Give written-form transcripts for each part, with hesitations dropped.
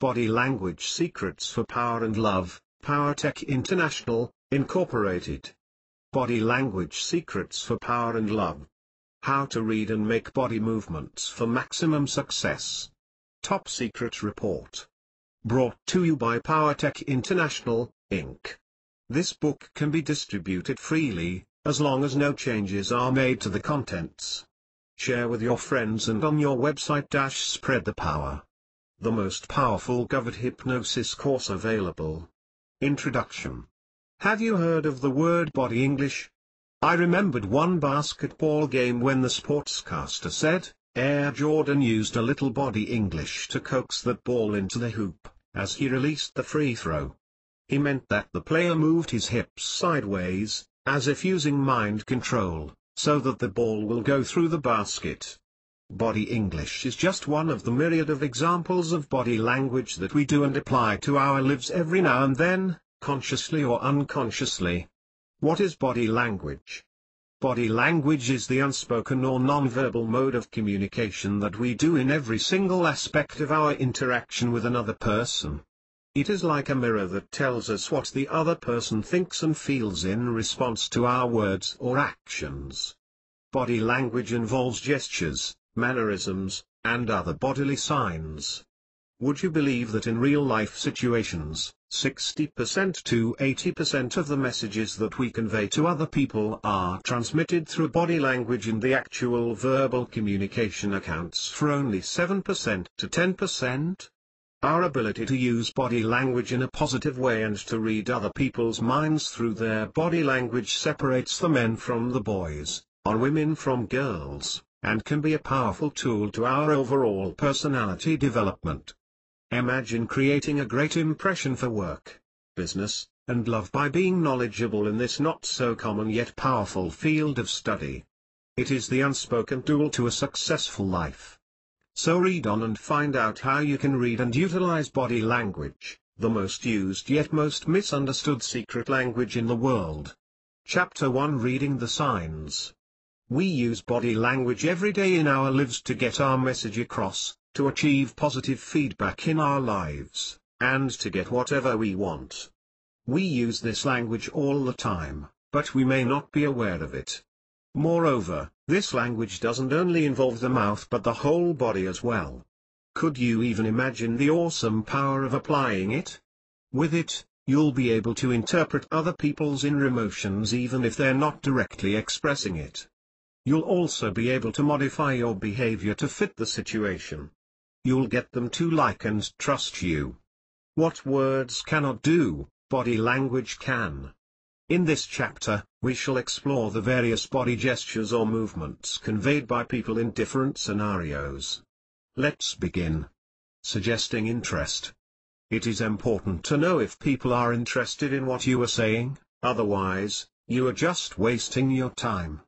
Body Language Secrets for Power and Love, PowerTech International, Incorporated. Body Language Secrets for Power and Love. How to read and make body movements for maximum success. Top Secret Report. Brought to you by PowerTech International, Inc. This book can be distributed freely, as long as no changes are made to the contents. Share with your friends and on your website. Spread the power. The most powerful guided hypnosis course available. Introduction. Have you heard of the word body English? I remembered one basketball game when the sportscaster said, Air Jordan used a little body English to coax that ball into the hoop, as he released the free throw. He meant that the player moved his hips sideways, as if using mind control, so that the ball will go through the basket. Body English is just one of the myriad of examples of body language that we do and apply to our lives every now and then, consciously or unconsciously. What is body language? Body language is the unspoken or non-verbal mode of communication that we do in every single aspect of our interaction with another person. It is like a mirror that tells us what the other person thinks and feels in response to our words or actions. Body language involves gestures, mannerisms, and other bodily signs. Would you believe that in real-life situations, 60% to 80% of the messages that we convey to other people are transmitted through body language, and the actual verbal communication accounts for only 7% to 10%? Our ability to use body language in a positive way and to read other people's minds through their body language separates the men from the boys, or women from girls, and can be a powerful tool to our overall personality development. Imagine creating a great impression for work, business, and love by being knowledgeable in this not-so-common yet powerful field of study. It is the unspoken tool to a successful life. So read on and find out how you can read and utilize body language, the most used yet most misunderstood secret language in the world. Chapter 1: Reading the Signs. We use body language every day in our lives to get our message across, to achieve positive feedback in our lives, and to get whatever we want. We use this language all the time, but we may not be aware of it. Moreover, this language doesn't only involve the mouth but the whole body as well. Could you even imagine the awesome power of applying it? With it, you'll be able to interpret other people's inner emotions even if they're not directly expressing it. You'll also be able to modify your behavior to fit the situation. You'll get them to like and trust you. What words cannot do, body language can. In this chapter, we shall explore the various body gestures or movements conveyed by people in different scenarios. Let's begin. Suggesting interest. It is important to know if people are interested in what you are saying, otherwise, you are just wasting your time.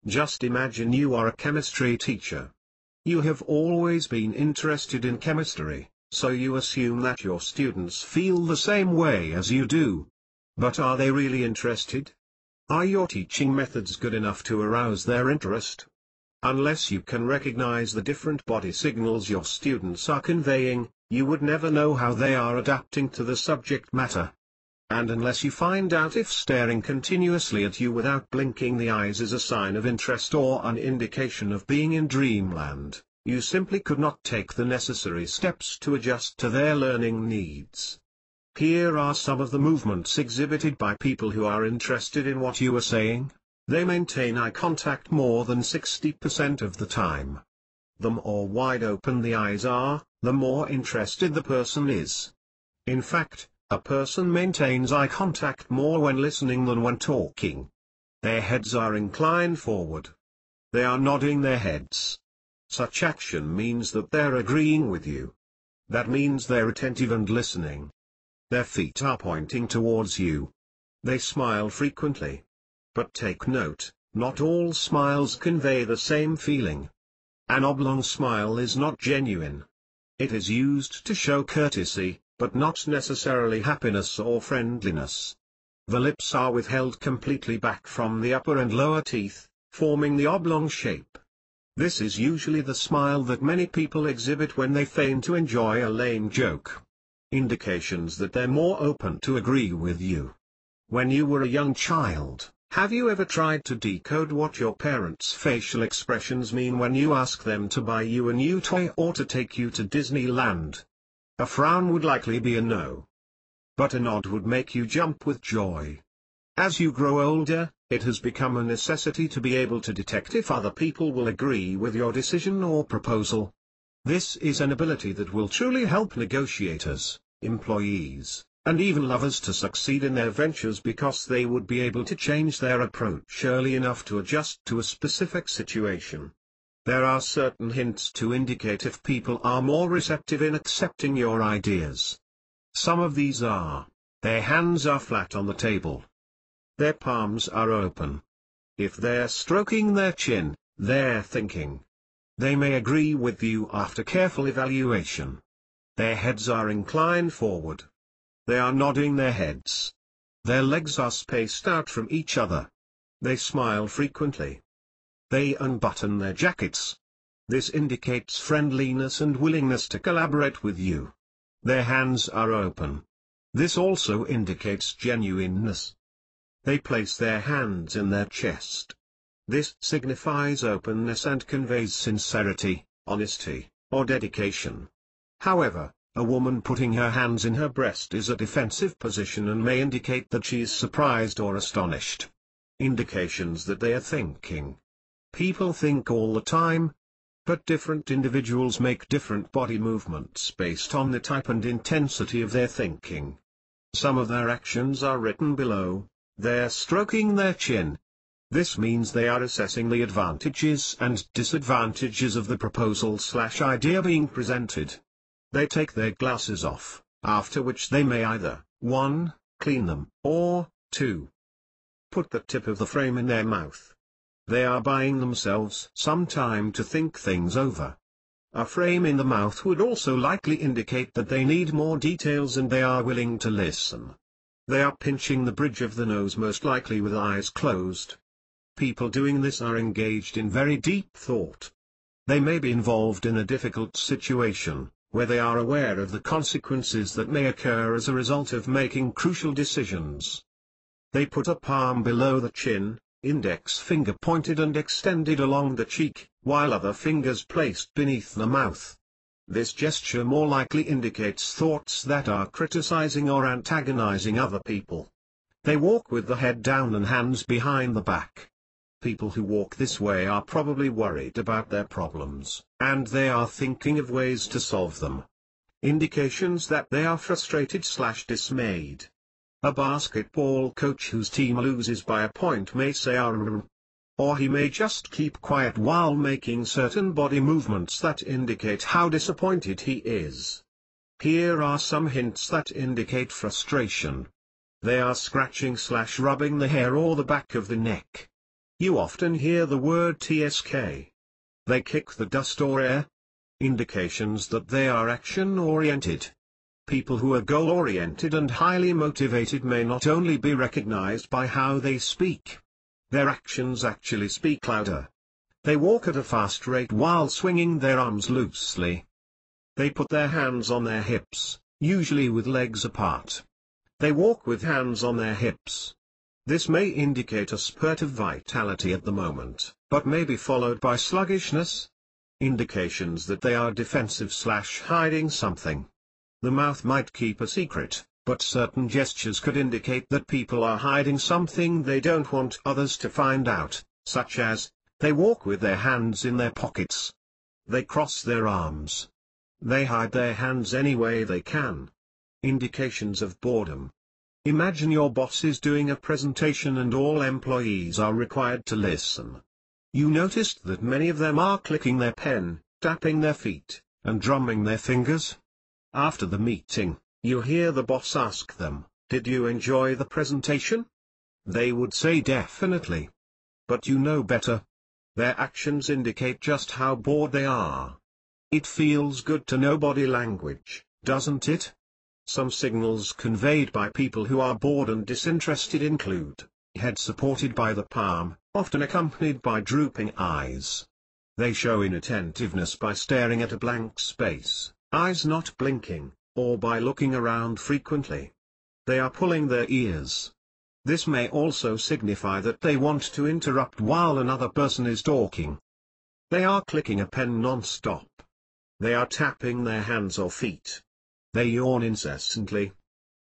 Just imagine you are a chemistry teacher. You have always been interested in chemistry, so you assume that your students feel the same way as you do. But are they really interested? Are your teaching methods good enough to arouse their interest? Unless you can recognize the different body signals your students are conveying, you would never know how they are adapting to the subject matter. And unless you find out if staring continuously at you without blinking the eyes is a sign of interest or an indication of being in dreamland, you simply could not take the necessary steps to adjust to their learning needs. Here are some of the movements exhibited by people who are interested in what you are saying. They maintain eye contact more than 60% of the time. The more wide open the eyes are, the more interested the person is. In fact, a person maintains eye contact more when listening than when talking. Their heads are inclined forward. They are nodding their heads. Such action means that they're agreeing with you. That means they're attentive and listening. Their feet are pointing towards you. They smile frequently. But take note, not all smiles convey the same feeling. An oblong smile is not genuine. It is used to show courtesy, but not necessarily happiness or friendliness. The lips are withheld completely back from the upper and lower teeth, forming the oblong shape. This is usually the smile that many people exhibit when they feign to enjoy a lame joke. indications that they're more open to agree with you. When you were a young child, have you ever tried to decode what your parents' facial expressions mean when you ask them to buy you a new toy or to take you to Disneyland? A frown would likely be a no. But a nod would make you jump with joy. As you grow older, it has become a necessity to be able to detect if other people will agree with your decision or proposal. This is an ability that will truly help negotiators, employees, and even lovers to succeed in their ventures, because they would be able to change their approach early enough to adjust to a specific situation. There are certain hints to indicate if people are more receptive in accepting your ideas. Some of these are: their hands are flat on the table. Their palms are open. If they're stroking their chin, they're thinking. They may agree with you after careful evaluation. Their heads are inclined forward. They are nodding their heads. Their legs are spaced out from each other. They smile frequently. They unbutton their jackets. This indicates friendliness and willingness to collaborate with you. Their hands are open. This also indicates genuineness. They place their hands in their chest. This signifies openness and conveys sincerity, honesty, or dedication. However, a woman putting her hands in her breast is a defensive position and may indicate that she is surprised or astonished. Indications that they are thinking. People think all the time, but different individuals make different body movements based on the type and intensity of their thinking. Some of their actions are written below. They're stroking their chin. This means they are assessing the advantages and disadvantages of the proposal/idea being presented. They take their glasses off, after which they may either, 1, clean them, or, 2, put the tip of the frame in their mouth. They are buying themselves some time to think things over. A frame in the mouth would also likely indicate that they need more details and they are willing to listen. They are pinching the bridge of the nose, most likely with eyes closed. People doing this are engaged in very deep thought. They may be involved in a difficult situation, where they are aware of the consequences that may occur as a result of making crucial decisions. They put a palm below the chin, index finger pointed and extended along the cheek, while other fingers placed beneath the mouth. This gesture more likely indicates thoughts that are criticizing or antagonizing other people. They walk with the head down and hands behind the back. People who walk this way are probably worried about their problems, and they are thinking of ways to solve them. Indications that they are frustrated/dismayed. A basketball coach whose team loses by a point may say "Arrgh," or he may just keep quiet while making certain body movements that indicate how disappointed he is. Here are some hints that indicate frustration. They are scratching/rubbing the hair or the back of the neck. You often hear the word TSK. They kick the dust or air. Indications that they are action-oriented. People who are goal-oriented and highly motivated may not only be recognized by how they speak. Their actions actually speak louder. They walk at a fast rate while swinging their arms loosely. They put their hands on their hips, usually with legs apart. They walk with hands on their hips. This may indicate a spurt of vitality at the moment, but may be followed by sluggishness. Indications that they are defensive/hiding something. The mouth might keep a secret, but certain gestures could indicate that people are hiding something they don't want others to find out, such as, they walk with their hands in their pockets. They cross their arms. They hide their hands any way they can. Indications of boredom. Imagine your boss is doing a presentation and all employees are required to listen. You noticed that many of them are clicking their pen, tapping their feet, and drumming their fingers? After the meeting, you hear the boss ask them, "Did you enjoy the presentation?" They would say definitely. But you know better. Their actions indicate just how bored they are. It feels good to know body language, doesn't it? Some signals conveyed by people who are bored and disinterested include head supported by the palm, often accompanied by drooping eyes. They show inattentiveness by staring at a blank space, eyes not blinking, or by looking around frequently. They are pulling their ears. This may also signify that they want to interrupt while another person is talking. They are clicking a pen non-stop. They are tapping their hands or feet. They yawn incessantly.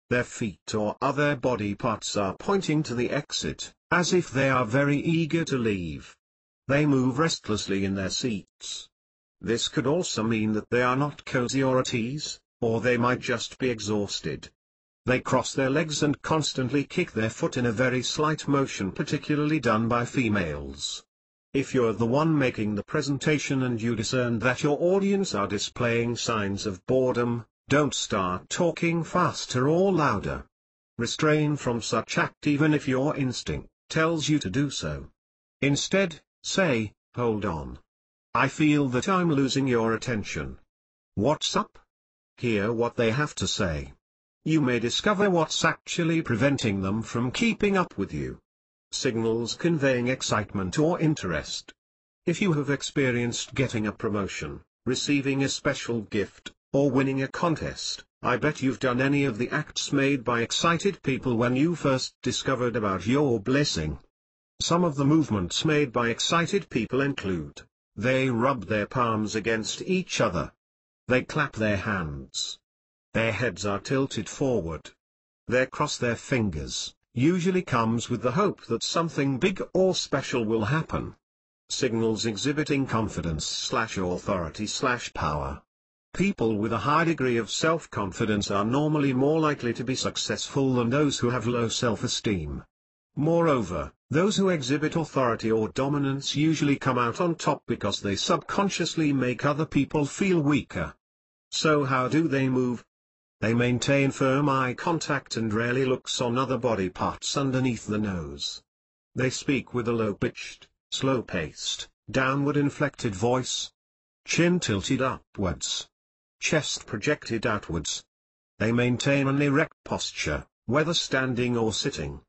Their feet or other body parts are pointing to the exit, as if they are very eager to leave. They move restlessly in their seats. This could also mean that they are not cozy or at ease, or they might just be exhausted. They cross their legs and constantly kick their foot in a very slight motion, particularly done by females. If you're the one making the presentation and you discern that your audience are displaying signs of boredom, don't start talking faster or louder. Restrain from such act even if your instinct tells you to do so. Instead, say, "Hold on. I feel that I'm losing your attention. What's up?" Hear what they have to say. You may discover what's actually preventing them from keeping up with you. Signals conveying excitement or interest. If you have experienced getting a promotion, receiving a special gift, or winning a contest, I bet you've done any of the acts made by excited people when you first discovered about your blessing. Some of the movements made by excited people include: they rub their palms against each other. They clap their hands. Their heads are tilted forward. They cross their fingers, usually comes with the hope that something big or special will happen. Signals exhibiting confidence/authority/power. People with a high degree of self-confidence are normally more likely to be successful than those who have low self-esteem. Moreover, those who exhibit authority or dominance usually come out on top because they subconsciously make other people feel weaker. So how do they move? They maintain firm eye contact and rarely looks on other body parts underneath the nose. They speak with a low-pitched, slow-paced, downward-inflected voice. Chin tilted upwards. Chest projected outwards. They maintain an erect posture, whether standing or sitting.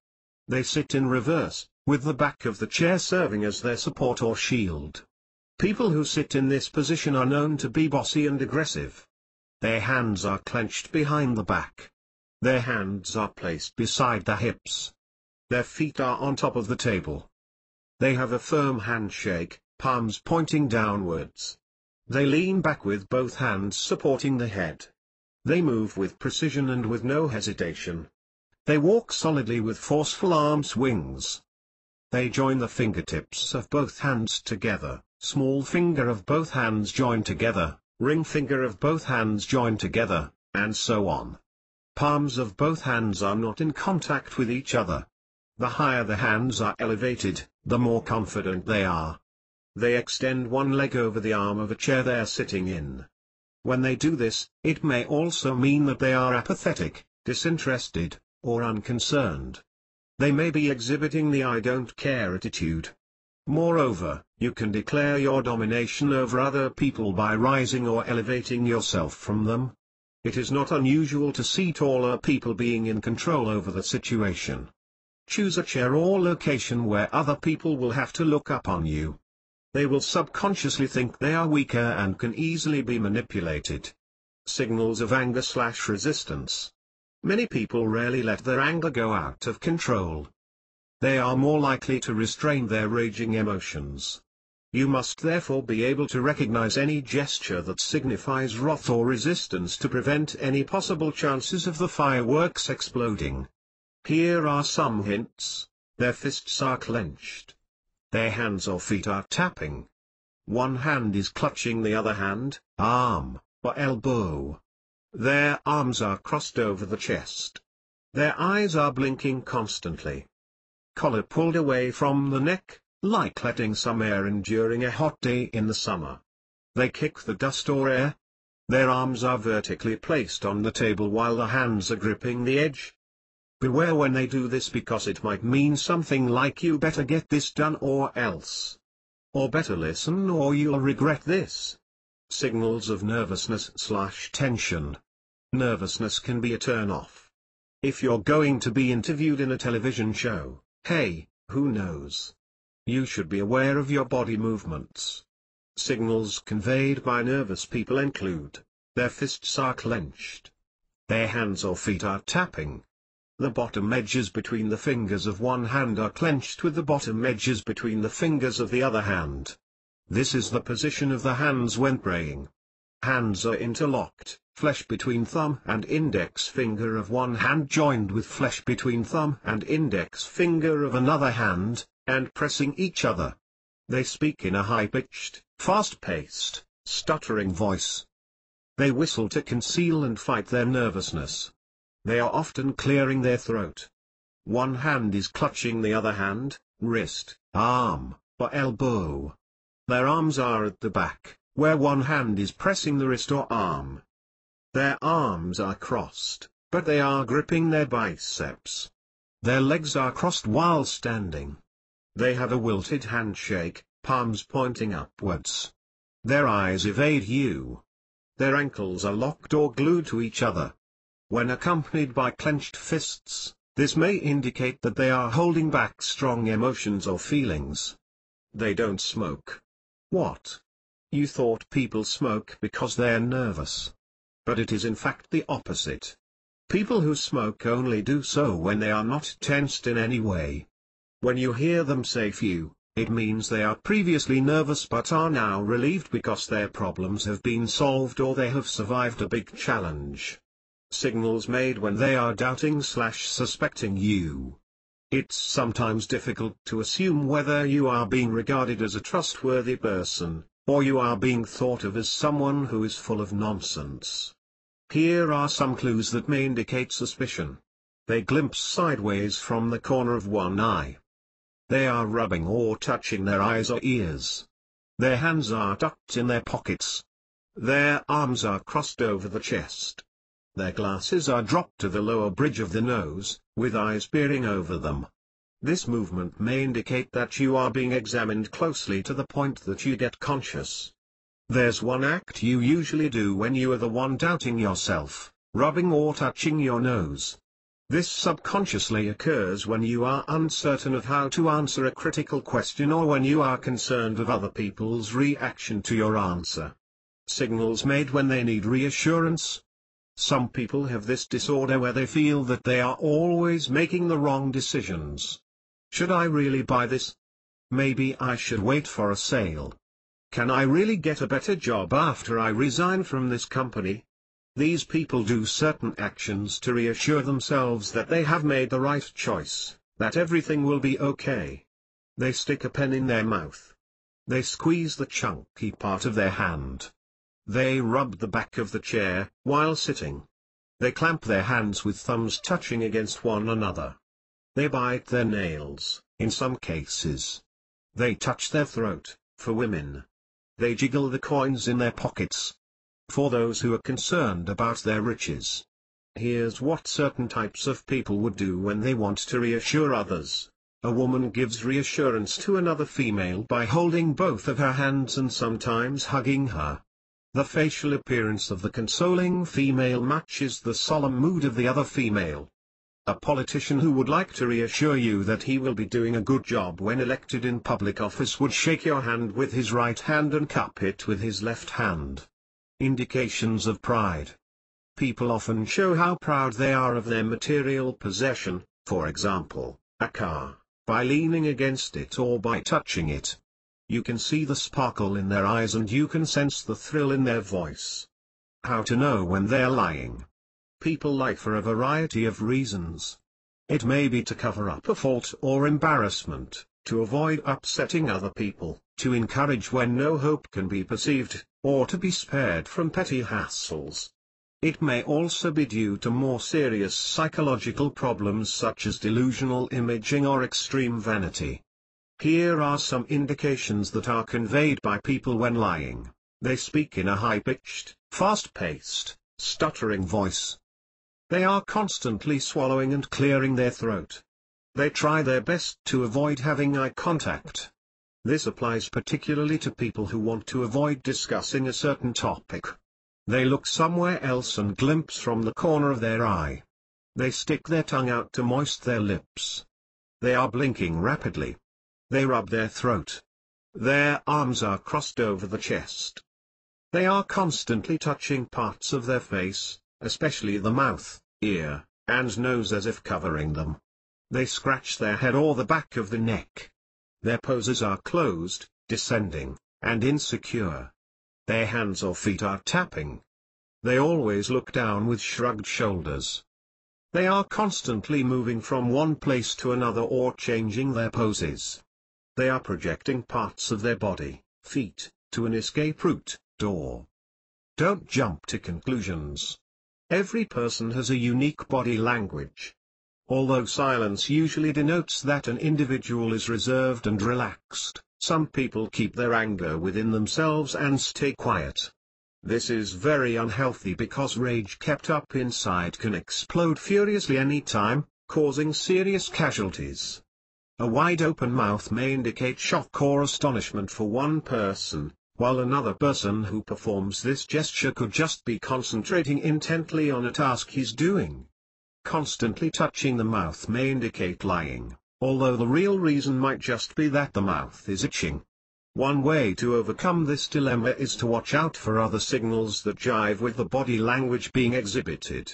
They sit in reverse, with the back of the chair serving as their support or shield. People who sit in this position are known to be bossy and aggressive. Their hands are clenched behind the back. Their hands are placed beside the hips. Their feet are on top of the table. They have a firm handshake, palms pointing downwards. They lean back with both hands supporting the head. They move with precision and with no hesitation. They walk solidly with forceful arm swings. They join the fingertips of both hands together, small finger of both hands joined together, ring finger of both hands joined together, and so on. Palms of both hands are not in contact with each other. The higher the hands are elevated, the more confident they are. They extend one leg over the arm of a chair they are sitting in. When they do this, it may also mean that they are apathetic, disinterested, or unconcerned. They may be exhibiting the "I don't care" attitude. Moreover, you can declare your domination over other people by rising or elevating yourself from them. It is not unusual to see taller people being in control over the situation. Choose a chair or location where other people will have to look up on you. They will subconsciously think they are weaker and can easily be manipulated. Signals of anger/resistance. Many people rarely let their anger go out of control. They are more likely to restrain their raging emotions. You must therefore be able to recognize any gesture that signifies wrath or resistance to prevent any possible chances of the fireworks exploding. Here are some hints. Their fists are clenched. Their hands or feet are tapping. One hand is clutching the other hand, arm, or elbow. Their arms are crossed over the chest. Their eyes are blinking constantly. Collar pulled away from the neck, like letting some air in during a hot day in the summer. They kick the dust or air. Their arms are vertically placed on the table while the hands are gripping the edge. Beware when they do this because it might mean something like "you better get this done or else." Or "better listen or you'll regret this." Signals of nervousness/tension. Nervousness can be a turn-off. If you're going to be interviewed in a television show, hey, who knows? You should be aware of your body movements. Signals conveyed by nervous people include: their fists are clenched. Their hands or feet are tapping. The bottom edges between the fingers of one hand are clenched with the bottom edges between the fingers of the other hand. This is the position of the hands when praying. Hands are interlocked, flesh between thumb and index finger of one hand joined with flesh between thumb and index finger of another hand, and pressing each other. They speak in a high-pitched, fast-paced, stuttering voice. They whistle to conceal and fight their nervousness. They are often clearing their throat. One hand is clutching the other hand, wrist, arm, or elbow. Their arms are at the back, where one hand is pressing the wrist or arm. Their arms are crossed, but they are gripping their biceps. Their legs are crossed while standing. They have a wilted handshake, palms pointing upwards. Their eyes evade you. Their ankles are locked or glued to each other. When accompanied by clenched fists, this may indicate that they are holding back strong emotions or feelings. They don't smoke. What? You thought people smoke because they're nervous. But it is in fact the opposite. People who smoke only do so when they are not tensed in any way. When you hear them say "phew," it means they are previously nervous but are now relieved because their problems have been solved or they have survived a big challenge. Signals made when they are doubting/suspecting you. It's sometimes difficult to assume whether you are being regarded as a trustworthy person, or you are being thought of as someone who is full of nonsense. Here are some clues that may indicate suspicion. They glimpse sideways from the corner of one eye. They are rubbing or touching their eyes or ears. Their hands are tucked in their pockets. Their arms are crossed over the chest. Their glasses are dropped to the lower bridge of the nose, with eyes peering over them. This movement may indicate that you are being examined closely to the point that you get conscious. There's one act you usually do when you are the one doubting yourself, rubbing or touching your nose. This subconsciously occurs when you are uncertain of how to answer a critical question or when you are concerned of other people's reaction to your answer. Signals made when they need reassurance. Some people have this disorder where they feel that they are always making the wrong decisions. Should I really buy this? Maybe I should wait for a sale. Can I really get a better job after I resign from this company? These people do certain actions to reassure themselves that they have made the right choice, that everything will be okay. They stick a pen in their mouth. They squeeze the chunky part of their hand. They rub the back of the chair, while sitting. They clamp their hands with thumbs touching against one another. They bite their nails, in some cases. They touch their throat, for women. They jiggle the coins in their pockets. For those who are concerned about their riches. Here's what certain types of people would do when they want to reassure others. A woman gives reassurance to another female by holding both of her hands and sometimes hugging her. The facial appearance of the consoling female matches the solemn mood of the other female. A politician who would like to reassure you that he will be doing a good job when elected in public office would shake your hand with his right hand and cup it with his left hand. Indications of pride. People often show how proud they are of their material possession, for example, a car, by leaning against it or by touching it. You can see the sparkle in their eyes and you can sense the thrill in their voice. How to know when they're lying. People lie for a variety of reasons. It may be to cover up a fault or embarrassment, to avoid upsetting other people, to encourage when no hope can be perceived, or to be spared from petty hassles. It may also be due to more serious psychological problems such as delusional imaging or extreme vanity. Here are some indications that are conveyed by people when lying. They speak in a high-pitched, fast-paced, stuttering voice. They are constantly swallowing and clearing their throat. They try their best to avoid having eye contact. This applies particularly to people who want to avoid discussing a certain topic. They look somewhere else and glimpse from the corner of their eye. They stick their tongue out to moist their lips. They are blinking rapidly. They rub their throat. Their arms are crossed over the chest. They are constantly touching parts of their face, especially the mouth, ear, and nose as if covering them. They scratch their head or the back of the neck. Their poses are closed, descending, and insecure. Their hands or feet are tapping. They always look down with shrugged shoulders. They are constantly moving from one place to another or changing their poses. They are projecting parts of their body, feet, to an escape route, door. Don't jump to conclusions. Every person has a unique body language. Although silence usually denotes that an individual is reserved and relaxed, some people keep their anger within themselves and stay quiet. This is very unhealthy because rage kept up inside can explode furiously any time, causing serious casualties. A wide open mouth may indicate shock or astonishment for one person, while another person who performs this gesture could just be concentrating intently on a task he's doing. Constantly touching the mouth may indicate lying, although the real reason might just be that the mouth is itching. One way to overcome this dilemma is to watch out for other signals that jive with the body language being exhibited.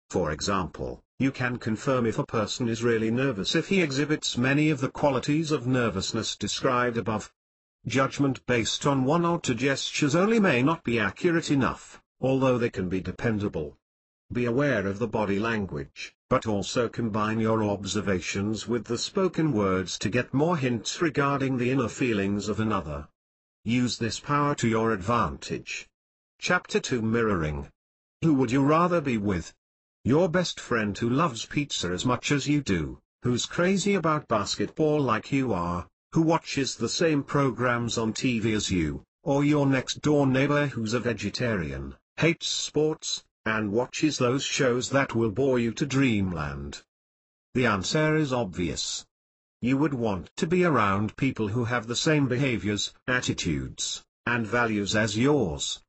For example, you can confirm if a person is really nervous if he exhibits many of the qualities of nervousness described above. Judgment based on one or two gestures only may not be accurate enough, although they can be dependable. Be aware of the body language, but also combine your observations with the spoken words to get more hints regarding the inner feelings of another. Use this power to your advantage. Chapter 2 Mirroring. Who would you rather be with? Your best friend who loves pizza as much as you do, who's crazy about basketball like you are, who watches the same programs on TV as you, or your next door neighbor who's a vegetarian, hates sports, and watches those shows that will bore you to dreamland? The answer is obvious. You would want to be around people who have the same behaviors, attitudes, and values as yours.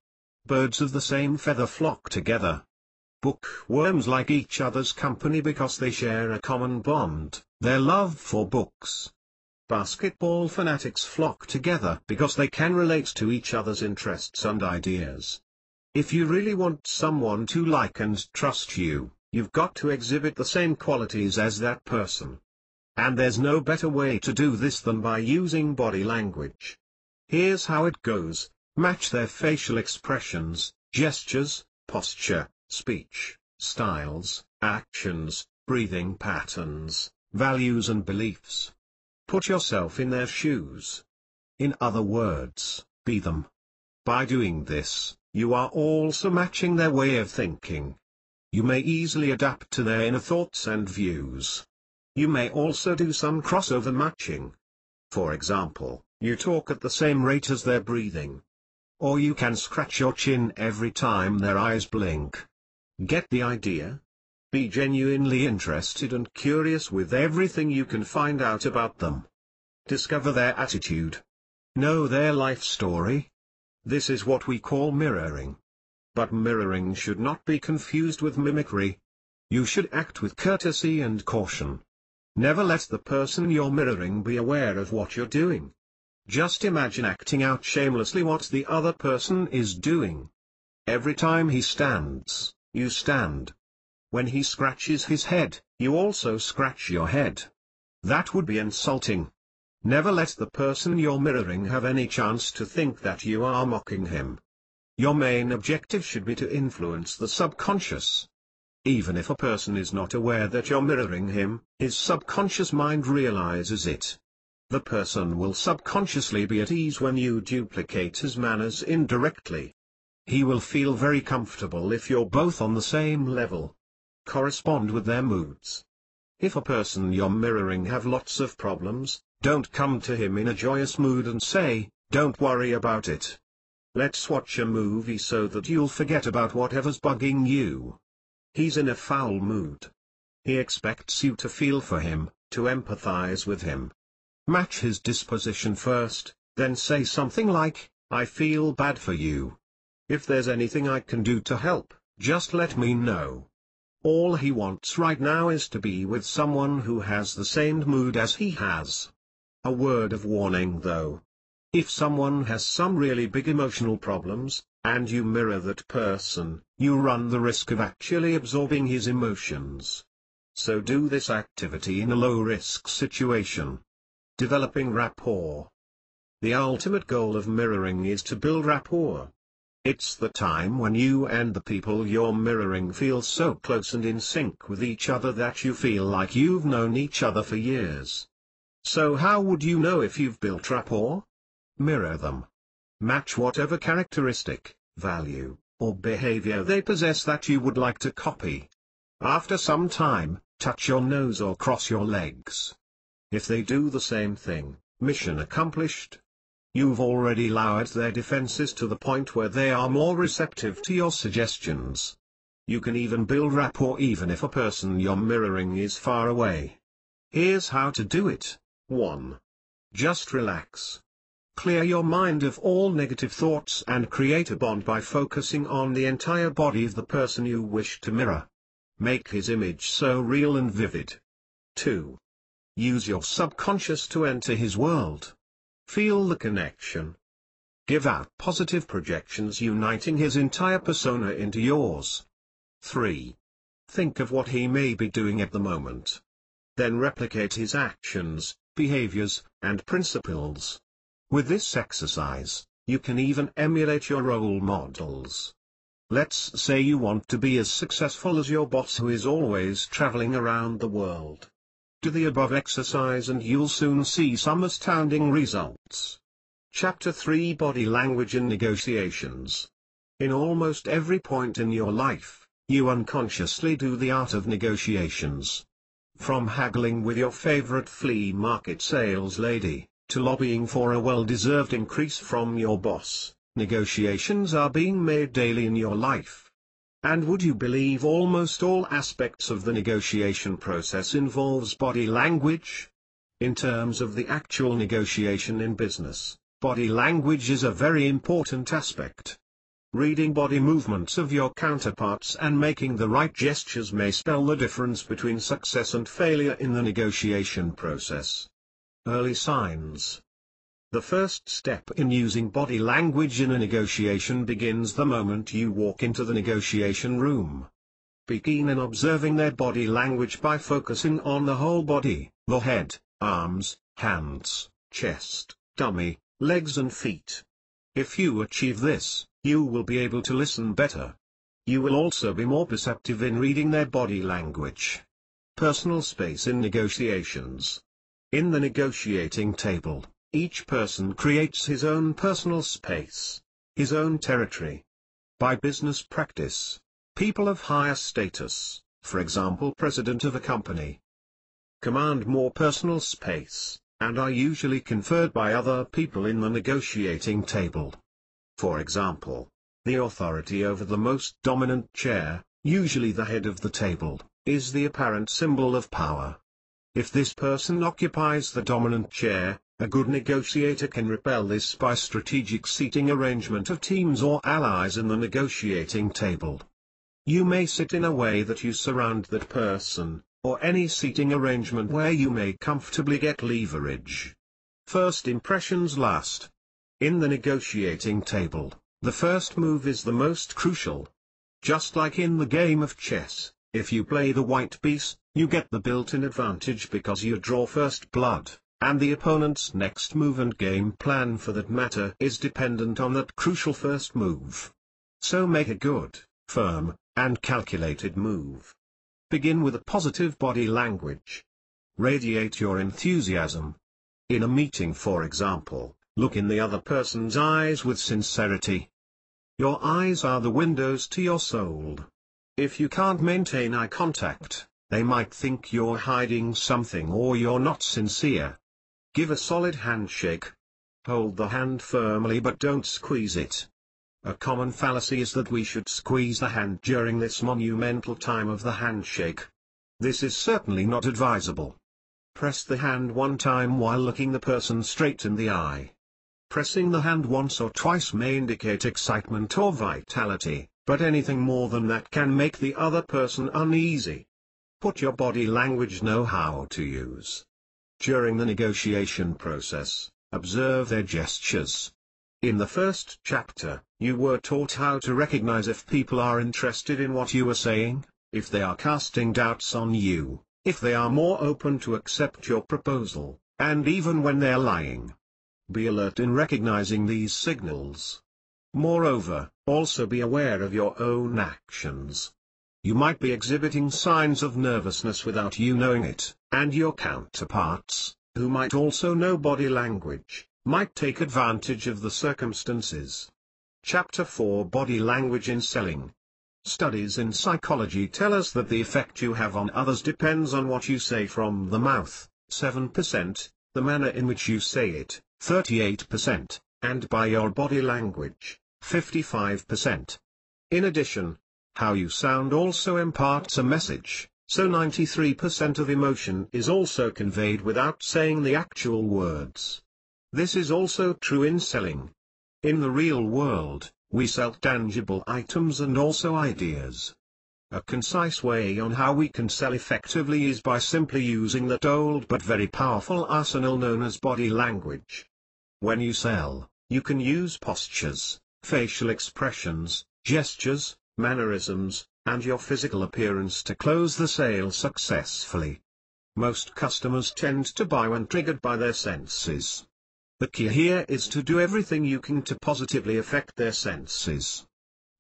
Birds of the same feather flock together. Bookworms like each other's company because they share a common bond, their love for books. Basketball fanatics flock together because they can relate to each other's interests and ideas. If you really want someone to like and trust you, you've got to exhibit the same qualities as that person. And there's no better way to do this than by using body language. Here's how it goes: match their facial expressions, gestures, posture, speech, styles, actions, breathing patterns, values and beliefs. Put yourself in their shoes. In other words, be them. By doing this, you are also matching their way of thinking. You may easily adapt to their inner thoughts and views. You may also do some crossover matching. For example, you talk at the same rate as their breathing. Or you can scratch your chin every time their eyes blink. Get the idea? Be genuinely interested and curious with everything you can find out about them. Discover their attitude. Know their life story. This is what we call mirroring. But mirroring should not be confused with mimicry. You should act with courtesy and caution. Never let the person you're mirroring be aware of what you're doing. Just imagine acting out shamelessly what the other person is doing. Every time he stands, you stand. When he scratches his head, you also scratch your head. That would be insulting. Never let the person you're mirroring have any chance to think that you are mocking him. Your main objective should be to influence the subconscious. Even if a person is not aware that you're mirroring him, his subconscious mind realizes it. The person will subconsciously be at ease when you duplicate his manners indirectly. He will feel very comfortable if you're both on the same level. Correspond with their moods. If a person you're mirroring have lots of problems, don't come to him in a joyous mood and say, "Don't worry about it. Let's watch a movie so that you'll forget about whatever's bugging you." He's in a foul mood. He expects you to feel for him, to empathize with him. Match his disposition first, then say something like, "I feel bad for you. If there's anything I can do to help, just let me know." All he wants right now is to be with someone who has the same mood as he has. A word of warning though. If someone has some really big emotional problems, and you mirror that person, you run the risk of actually absorbing his emotions. So do this activity in a low-risk situation. Developing rapport. The ultimate goal of mirroring is to build rapport. It's the time when you and the people you're mirroring feel so close and in sync with each other that you feel like you've known each other for years. So how would you know if you've built rapport? Mirror them. Match whatever characteristic, value, or behavior they possess that you would like to copy. After some time, touch your nose or cross your legs. If they do the same thing, mission accomplished. You've already lowered their defenses to the point where they are more receptive to your suggestions. You can even build rapport even if a person you're mirroring is far away. Here's how to do it. 1. Just relax. Clear your mind of all negative thoughts and create a bond by focusing on the entire body of the person you wish to mirror. Make his image so real and vivid. 2. Use your subconscious to enter his world. Feel the connection. Give out positive projections uniting his entire persona into yours. 3. Think of what he may be doing at the moment. Then replicate his actions, behaviors, and principles. With this exercise, you can even emulate your role models. Let's say you want to be as successful as your boss who is always traveling around the world. Do the above exercise and you'll soon see some astounding results. Chapter 3 Body Language in Negotiations. In almost every point in your life, you unconsciously do the art of negotiations. From haggling with your favorite flea market sales lady, to lobbying for a well-deserved increase from your boss, negotiations are being made daily in your life. And would you believe almost all aspects of the negotiation process involves body language? In terms of the actual negotiation in business, body language is a very important aspect. Reading body movements of your counterparts and making the right gestures may spell the difference between success and failure in the negotiation process. Early signs. The first step in using body language in a negotiation begins the moment you walk into the negotiation room. Be keen in observing their body language by focusing on the whole body, the head, arms, hands, chest, tummy, legs and feet. If you achieve this, you will be able to listen better. You will also be more perceptive in reading their body language. Personal space in negotiations. In the negotiating table, each person creates his own personal space, his own territory. By business practice, people of higher status, for example president of a company, command more personal space, and are usually conferred by other people in the negotiating table. For example, the authority over the most dominant chair, usually the head of the table, is the apparent symbol of power. If this person occupies the dominant chair, a good negotiator can repel this by strategic seating arrangement of teams or allies in the negotiating table. You may sit in a way that you surround that person, or any seating arrangement where you may comfortably get leverage. First impressions last. In the negotiating table, the first move is the most crucial. Just like in the game of chess, if you play the white piece, you get the built-in advantage because you draw first blood, and the opponent's next move and game plan for that matter is dependent on that crucial first move. So make a good, firm, and calculated move. Begin with a positive body language. Radiate your enthusiasm. In a meeting for example, look in the other person's eyes with sincerity. Your eyes are the windows to your soul. If you can't maintain eye contact, they might think you're hiding something or you're not sincere. Give a solid handshake. Hold the hand firmly but don't squeeze it. A common fallacy is that we should squeeze the hand during this monumental time of the handshake. This is certainly not advisable. Press the hand one time while looking the person straight in the eye. Pressing the hand once or twice may indicate excitement or vitality, but anything more than that can make the other person uneasy. Put your body language know how to use. During the negotiation process, observe their gestures. In the first chapter, you were taught how to recognize if people are interested in what you are saying, if they are casting doubts on you, if they are more open to accept your proposal, and even when they're lying. Be alert in recognizing these signals. Moreover, also be aware of your own actions. You might be exhibiting signs of nervousness without you knowing it, and your counterparts, who might also know body language, might take advantage of the circumstances. Chapter 4: Body Language in Selling. Studies in psychology tell us that the effect you have on others depends on what you say from the mouth, 7%, the manner in which you say it, 38%, and by your body language, 55%. In addition, how you sound also imparts a message, so 93% of emotion is also conveyed without saying the actual words. This is also true in selling. In the real world, we sell tangible items and also ideas. A concise way on how we can sell effectively is by simply using that old but very powerful arsenal known as body language. When you sell, you can use postures, facial expressions, gestures, mannerisms, and your physical appearance to close the sale successfully. Most customers tend to buy when triggered by their senses. The key here is to do everything you can to positively affect their senses.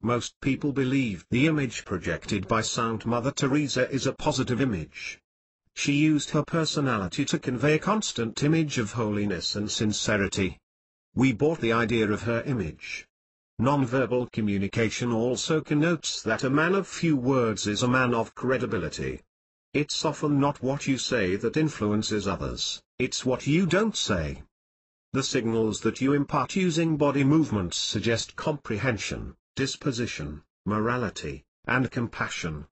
Most people believe the image projected by Saint Mother Teresa is a positive image. She used her personality to convey a constant image of holiness and sincerity. We bought the idea of her image. Nonverbal communication also connotes that a man of few words is a man of credibility. It's often not what you say that influences others, it's what you don't say. The signals that you impart using body movements suggest comprehension, disposition, morality, and compassion.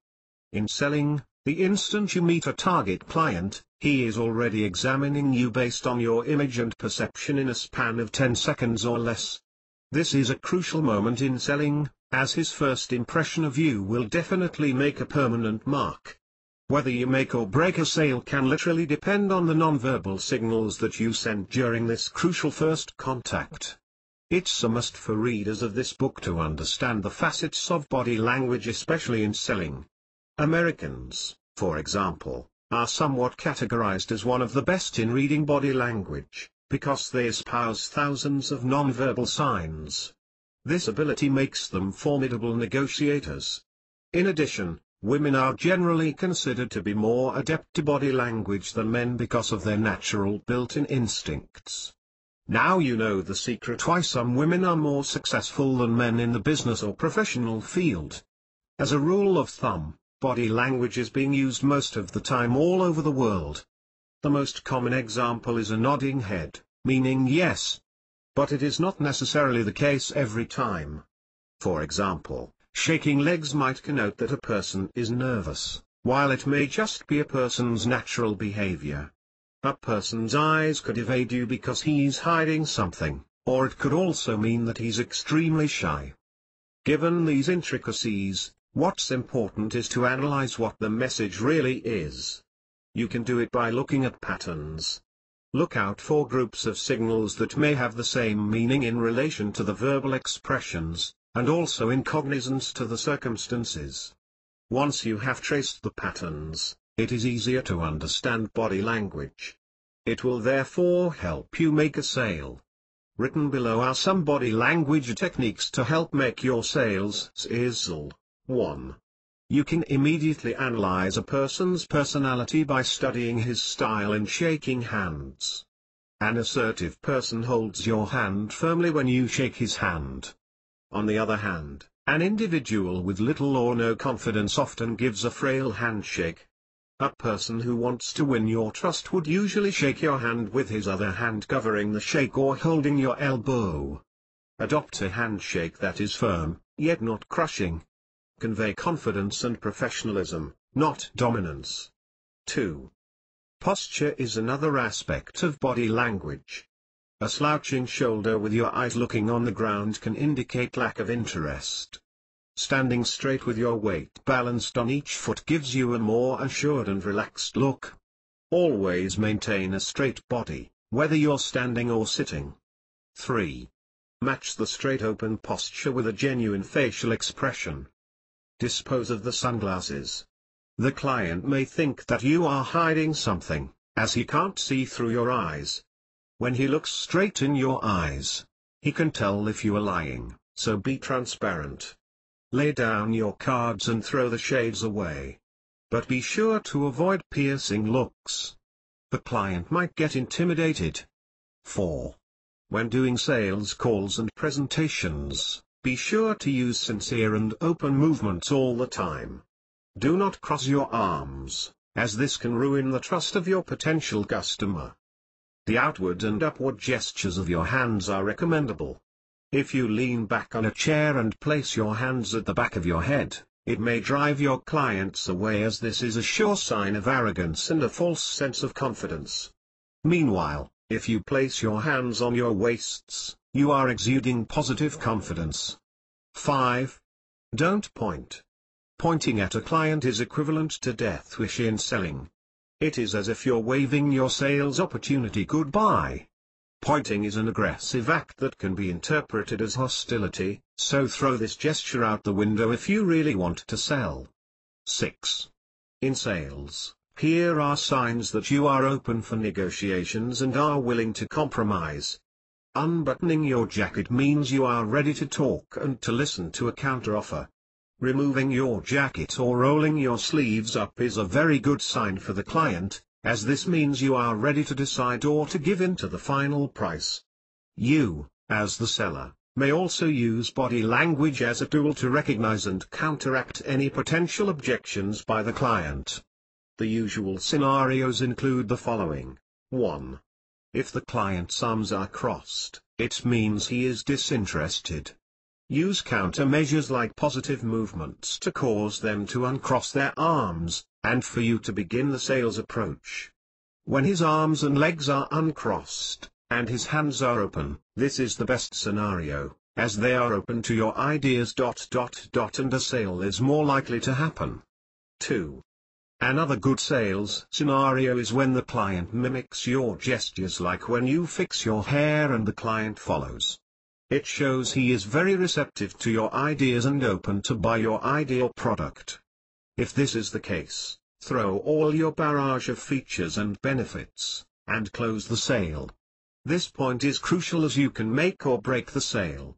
In selling, the instant you meet a target client, he is already examining you based on your image and perception in a span of 10 seconds or less. This is a crucial moment in selling, as his first impression of you will definitely make a permanent mark. Whether you make or break a sale can literally depend on the nonverbal signals that you send during this crucial first contact. It's a must for readers of this book to understand the facets of body language, especially in selling. Americans, for example, are somewhat categorized as one of the best in reading body language, because they espouse thousands of nonverbal signs. This ability makes them formidable negotiators. In addition, women are generally considered to be more adept to body language than men because of their natural built-in instincts. Now you know the secret why some women are more successful than men in the business or professional field. As a rule of thumb, body language is being used most of the time all over the world. The most common example is a nodding head, meaning yes. But it is not necessarily the case every time. For example, shaking legs might connote that a person is nervous, while it may just be a person's natural behavior. A person's eyes could evade you because he's hiding something, or it could also mean that he's extremely shy. Given these intricacies, what's important is to analyze what the message really is. You can do it by looking at patterns. Look out for groups of signals that may have the same meaning in relation to the verbal expressions, and also in cognizance to the circumstances. Once you have traced the patterns, it is easier to understand body language. It will therefore help you make a sale. Written below are some body language techniques to help make your sales sizzle. 1. You can immediately analyze a person's personality by studying his style in shaking hands. An assertive person holds your hand firmly when you shake his hand. On the other hand, an individual with little or no confidence often gives a frail handshake. A person who wants to win your trust would usually shake your hand with his other hand covering the shake or holding your elbow. Adopt a handshake that is firm, yet not crushing. Convey confidence and professionalism, not dominance. 2. Posture is another aspect of body language. A slouching shoulder with your eyes looking on the ground can indicate lack of interest. Standing straight with your weight balanced on each foot gives you a more assured and relaxed look. Always maintain a straight body, whether you're standing or sitting. 3. Match the straight open posture with a genuine facial expression. Dispose of the sunglasses. The client may think that you are hiding something, as he can't see through your eyes. When he looks straight in your eyes, he can tell if you are lying, so be transparent. Lay down your cards and throw the shades away. But be sure to avoid piercing looks. The client might get intimidated. 4. When doing sales calls and presentations, be sure to use sincere and open movements all the time. Do not cross your arms, as this can ruin the trust of your potential customer. The outward and upward gestures of your hands are recommendable. If you lean back on a chair and place your hands at the back of your head, it may drive your clients away, as this is a sure sign of arrogance and a false sense of confidence. Meanwhile, if you place your hands on your waists, you are exuding positive confidence. 5. Don't point. Pointing at a client is equivalent to death wish in selling. It is as if you're waving your sales opportunity goodbye. Pointing is an aggressive act that can be interpreted as hostility, so throw this gesture out the window if you really want to sell. 6. In sales, here are signs that you are open for negotiations and are willing to compromise. Unbuttoning your jacket means you are ready to talk and to listen to a counteroffer. Removing your jacket or rolling your sleeves up is a very good sign for the client, as this means you are ready to decide or to give in to the final price. You, as the seller, may also use body language as a tool to recognize and counteract any potential objections by the client. The usual scenarios include the following. 1. If the client's arms are crossed, it means he is disinterested. Use countermeasures like positive movements to cause them to uncross their arms, and for you to begin the sales approach. When his arms and legs are uncrossed, and his hands are open, this is the best scenario, as they are open to your ideas. And a sale is more likely to happen. 2. Another good sales scenario is when the client mimics your gestures, like when you fix your hair and the client follows. It shows he is very receptive to your ideas and open to buy your ideal product. If this is the case, throw all your barrage of features and benefits, and close the sale. This point is crucial, as you can make or break the sale.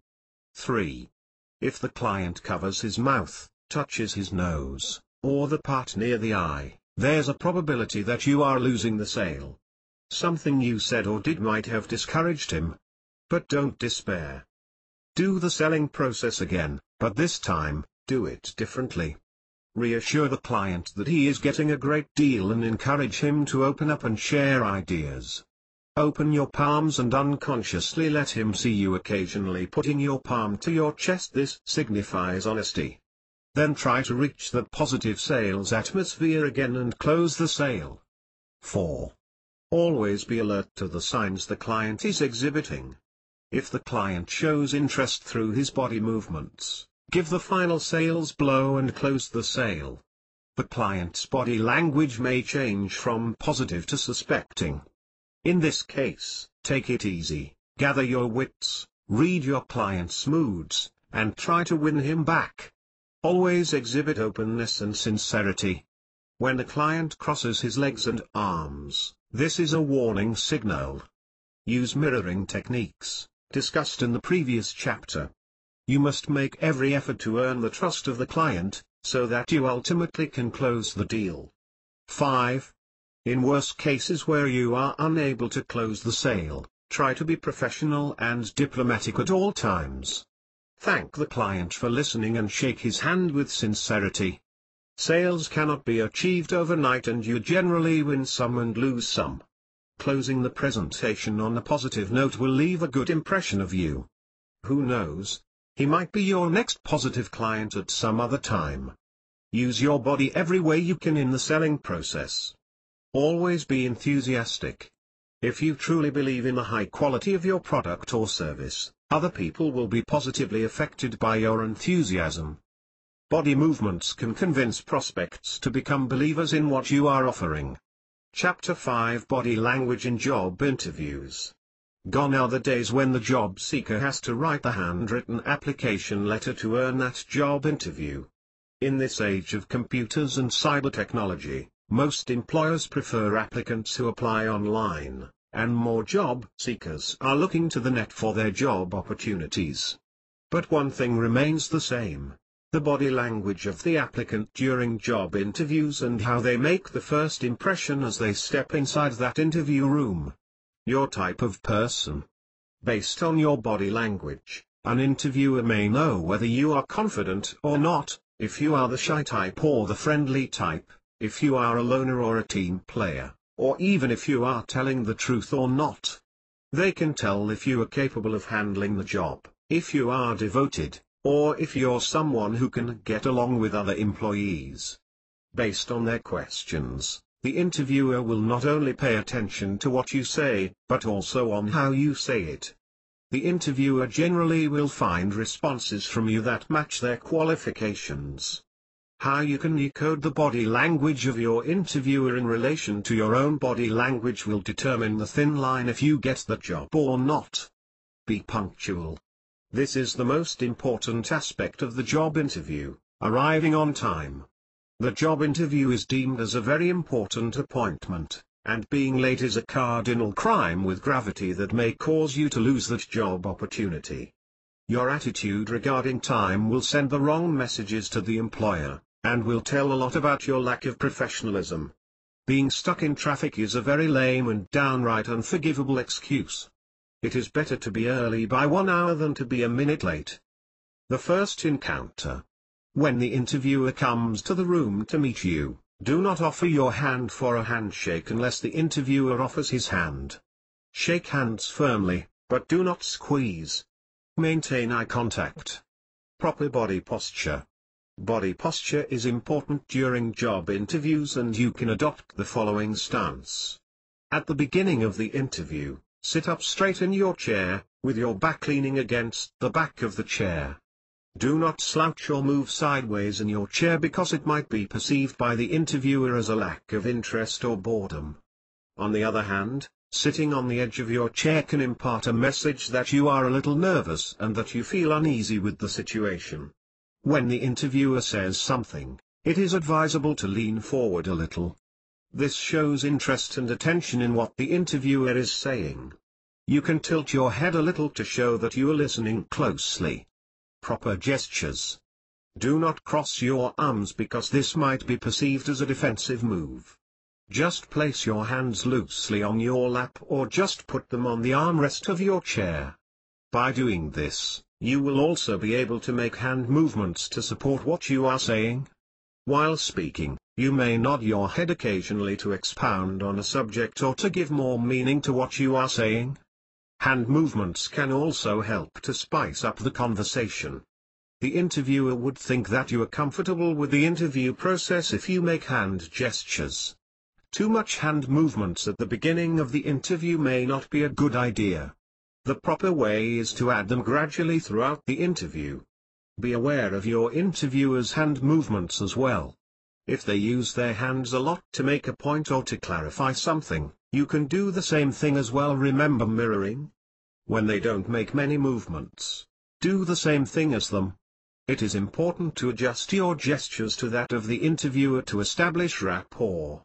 3. If the client covers his mouth, touches his nose, or the part near the eye, there's a probability that you are losing the sale. Something you said or did might have discouraged him. But don't despair. Do the selling process again, but this time, do it differently. Reassure the client that he is getting a great deal and encourage him to open up and share ideas. Open your palms and unconsciously let him see you occasionally putting your palm to your chest. This signifies honesty. Then try to reach that positive sales atmosphere again and close the sale. 4. Always be alert to the signs the client is exhibiting. If the client shows interest through his body movements, give the final sales blow and close the sale. The client's body language may change from positive to suspecting. In this case, take it easy, gather your wits, read your client's moods, and try to win him back. Always exhibit openness and sincerity. When the client crosses his legs and arms, this is a warning signal. Use mirroring techniques, discussed in the previous chapter. You must make every effort to earn the trust of the client, so that you ultimately can close the deal. 5. In worse cases where you are unable to close the sale, try to be professional and diplomatic at all times. Thank the client for listening and shake his hand with sincerity. Sales cannot be achieved overnight, and you generally win some and lose some. Closing the presentation on a positive note will leave a good impression of you. Who knows? He might be your next positive client at some other time. Use your body every way you can in the selling process. Always be enthusiastic. If you truly believe in the high quality of your product or service, other people will be positively affected by your enthusiasm. Body movements can convince prospects to become believers in what you are offering. Chapter 5: Body Language in Job Interviews. Gone are the days when the job seeker has to write the handwritten application letter to earn that job interview. In this age of computers and cyber technology, most employers prefer applicants who apply online, and more job seekers are looking to the net for their job opportunities. But one thing remains the same: the body language of the applicant during job interviews and how they make the first impression as they step inside that interview room. Your type of person. Based on your body language, an interviewer may know whether you are confident or not, if you are the shy type or the friendly type, if you are a loner or a team player, or even if you are telling the truth or not. They can tell if you are capable of handling the job, if you are devoted, or if you're someone who can get along with other employees. Based on their questions, the interviewer will not only pay attention to what you say, but also on how you say it. The interviewer generally will find responses from you that match their qualifications. How you can decode the body language of your interviewer in relation to your own body language will determine the thin line if you get the job or not. Be punctual. This is the most important aspect of the job interview, arriving on time. The job interview is deemed as a very important appointment, and being late is a cardinal crime with gravity that may cause you to lose that job opportunity. Your attitude regarding time will send the wrong messages to the employer, and will tell a lot about your lack of professionalism. Being stuck in traffic is a very lame and downright unforgivable excuse. It is better to be early by 1 hour than to be a minute late. The first encounter. When the interviewer comes to the room to meet you, do not offer your hand for a handshake unless the interviewer offers his hand. Shake hands firmly, but do not squeeze. Maintain eye contact. Proper body posture. Body posture is important during job interviews, and you can adopt the following stance. At the beginning of the interview, sit up straight in your chair, with your back leaning against the back of the chair. Do not slouch or move sideways in your chair because it might be perceived by the interviewer as a lack of interest or boredom. On the other hand, sitting on the edge of your chair can impart a message that you are a little nervous and that you feel uneasy with the situation. When the interviewer says something, it is advisable to lean forward a little. This shows interest and attention in what the interviewer is saying. You can tilt your head a little to show that you are listening closely. Proper gestures. Do not cross your arms because this might be perceived as a defensive move. Just place your hands loosely on your lap or just put them on the armrest of your chair. By doing this, you will also be able to make hand movements to support what you are saying. While speaking, you may nod your head occasionally to expound on a subject or to give more meaning to what you are saying. Hand movements can also help to spice up the conversation. The interviewer would think that you are comfortable with the interview process if you make hand gestures. Too much hand movements at the beginning of the interview may not be a good idea. The proper way is to add them gradually throughout the interview. Be aware of your interviewer's hand movements as well. If they use their hands a lot to make a point or to clarify something, you can do the same thing as well. Remember mirroring. When they don't make many movements, do the same thing as them. It is important to adjust your gestures to that of the interviewer to establish rapport.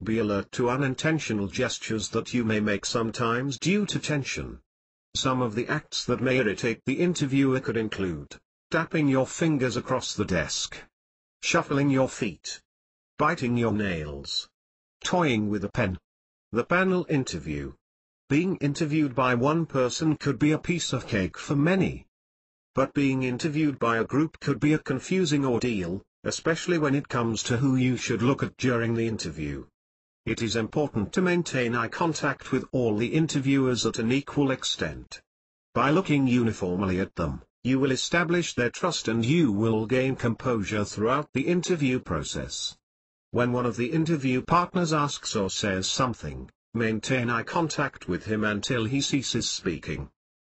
Be alert to unintentional gestures that you may make sometimes due to tension. Some of the acts that may irritate the interviewer could include tapping your fingers across the desk, shuffling your feet, biting your nails, toying with a pen. The panel interview. Being interviewed by one person could be a piece of cake for many. But being interviewed by a group could be a confusing ordeal, especially when it comes to who you should look at during the interview. It is important to maintain eye contact with all the interviewers at an equal extent. By looking uniformly at them, you will establish their trust and you will gain composure throughout the interview process. When one of the interview partners asks or says something, maintain eye contact with him until he ceases speaking.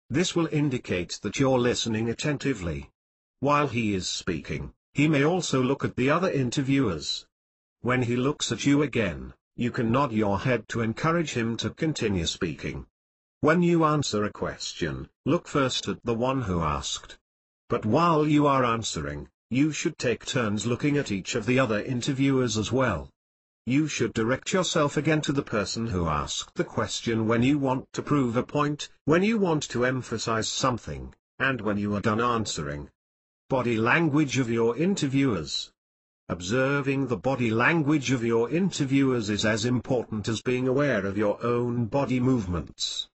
This will indicate that you're listening attentively. While he is speaking, he may also look at the other interviewers. When he looks at you again, you can nod your head to encourage him to continue speaking. When you answer a question, look first at the one who asked. But while you are answering, you should take turns looking at each of the other interviewers as well. You should direct yourself again to the person who asked the question when you want to prove a point, when you want to emphasize something, and when you are done answering. Body language of your interviewers. Observing the body language of your interviewers is as important as being aware of your own body movements.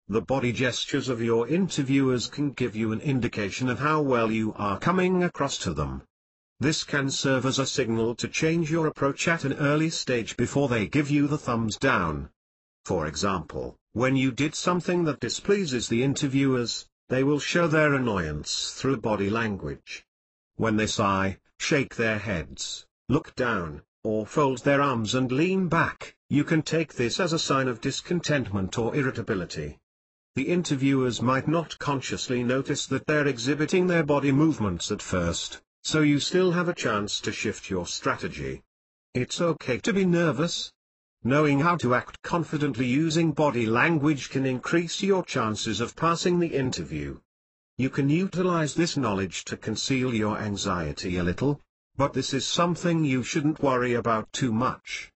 The body gestures of your interviewers can give you an indication of how well you are coming across to them. This can serve as a signal to change your approach at an early stage before they give you the thumbs down. For example, when you did something that displeases the interviewers, they will show their annoyance through body language. When they sigh, shake their heads, look down, or fold their arms and lean back, you can take this as a sign of discontentment or irritability. The interviewers might not consciously notice that they're exhibiting their body movements at first, so you still have a chance to shift your strategy. It's okay to be nervous. Knowing how to act confidently using body language can increase your chances of passing the interview. You can utilize this knowledge to conceal your anxiety a little, but this is something you shouldn't worry about too much.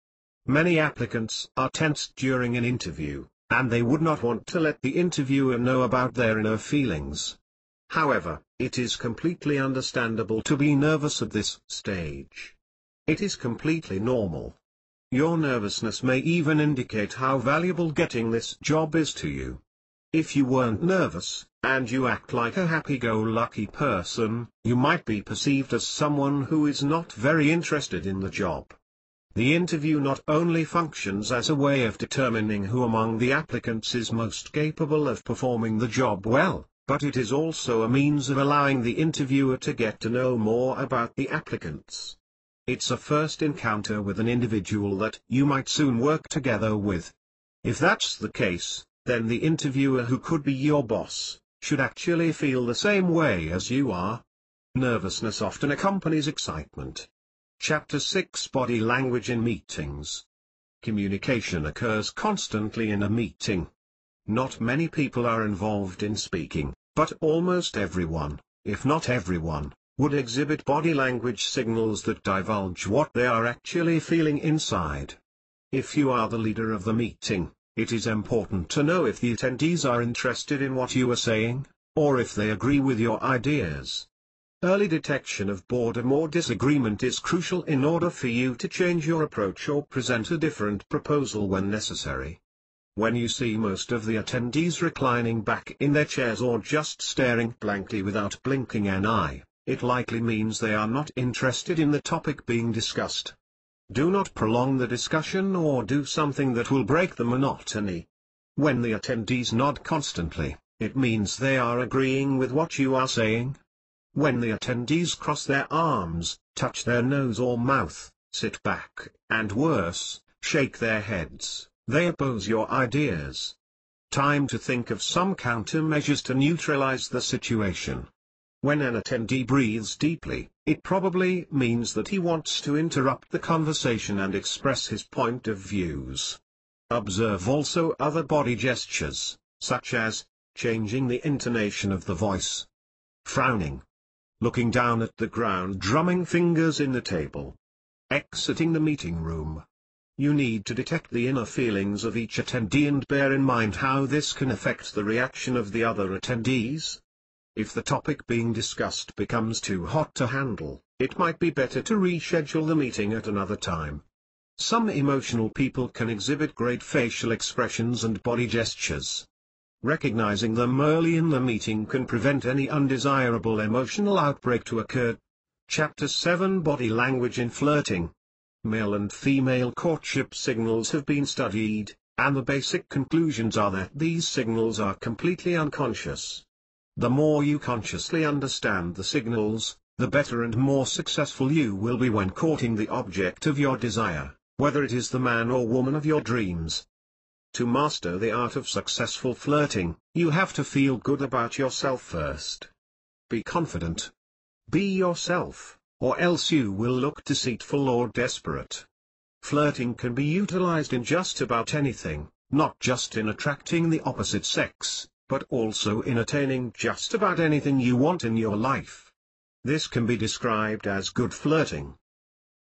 Many applicants are tensed during an interview, and they would not want to let the interviewer know about their inner feelings. However, it is completely understandable to be nervous at this stage. It is completely normal. Your nervousness may even indicate how valuable getting this job is to you. If you weren't nervous, and you act like a happy-go-lucky person, you might be perceived as someone who is not very interested in the job. The interview not only functions as a way of determining who among the applicants is most capable of performing the job well, but it is also a means of allowing the interviewer to get to know more about the applicants. It's a first encounter with an individual that you might soon work together with. If that's the case, then the interviewer, who could be your boss, should actually feel the same way as you are. Nervousness often accompanies excitement. Chapter 6: Body Language in Meetings. Communication occurs constantly in a meeting. Not many people are involved in speaking, but almost everyone, if not everyone, would exhibit body language signals that divulge what they are actually feeling inside. If you are the leader of the meeting, it is important to know if the attendees are interested in what you are saying, or if they agree with your ideas. Early detection of boredom or disagreement is crucial in order for you to change your approach or present a different proposal when necessary. When you see most of the attendees reclining back in their chairs or just staring blankly without blinking an eye, it likely means they are not interested in the topic being discussed. Do not prolong the discussion or do something that will break the monotony. When the attendees nod constantly, it means they are agreeing with what you are saying. When the attendees cross their arms, touch their nose or mouth, sit back, and worse, shake their heads, they oppose your ideas. Time to think of some countermeasures to neutralize the situation. When an attendee breathes deeply, it probably means that he wants to interrupt the conversation and express his point of views. Observe also other body gestures, such as changing the intonation of the voice, frowning, looking down at the ground, drumming fingers in the table, exiting the meeting room. You need to detect the inner feelings of each attendee and bear in mind how this can affect the reaction of the other attendees. If the topic being discussed becomes too hot to handle, it might be better to reschedule the meeting at another time. Some emotional people can exhibit great facial expressions and body gestures. Recognizing them early in the meeting can prevent any undesirable emotional outbreak to occur. Chapter 7: Body Language in Flirting. Male and female courtship signals have been studied, and the basic conclusions are that these signals are completely unconscious. The more you consciously understand the signals, the better and more successful you will be when courting the object of your desire, whether it is the man or woman of your dreams. To master the art of successful flirting, you have to feel good about yourself first. Be confident. Be yourself, or else you will look deceitful or desperate. Flirting can be utilized in just about anything, not just in attracting the opposite sex, but also in attaining just about anything you want in your life. This can be described as good flirting.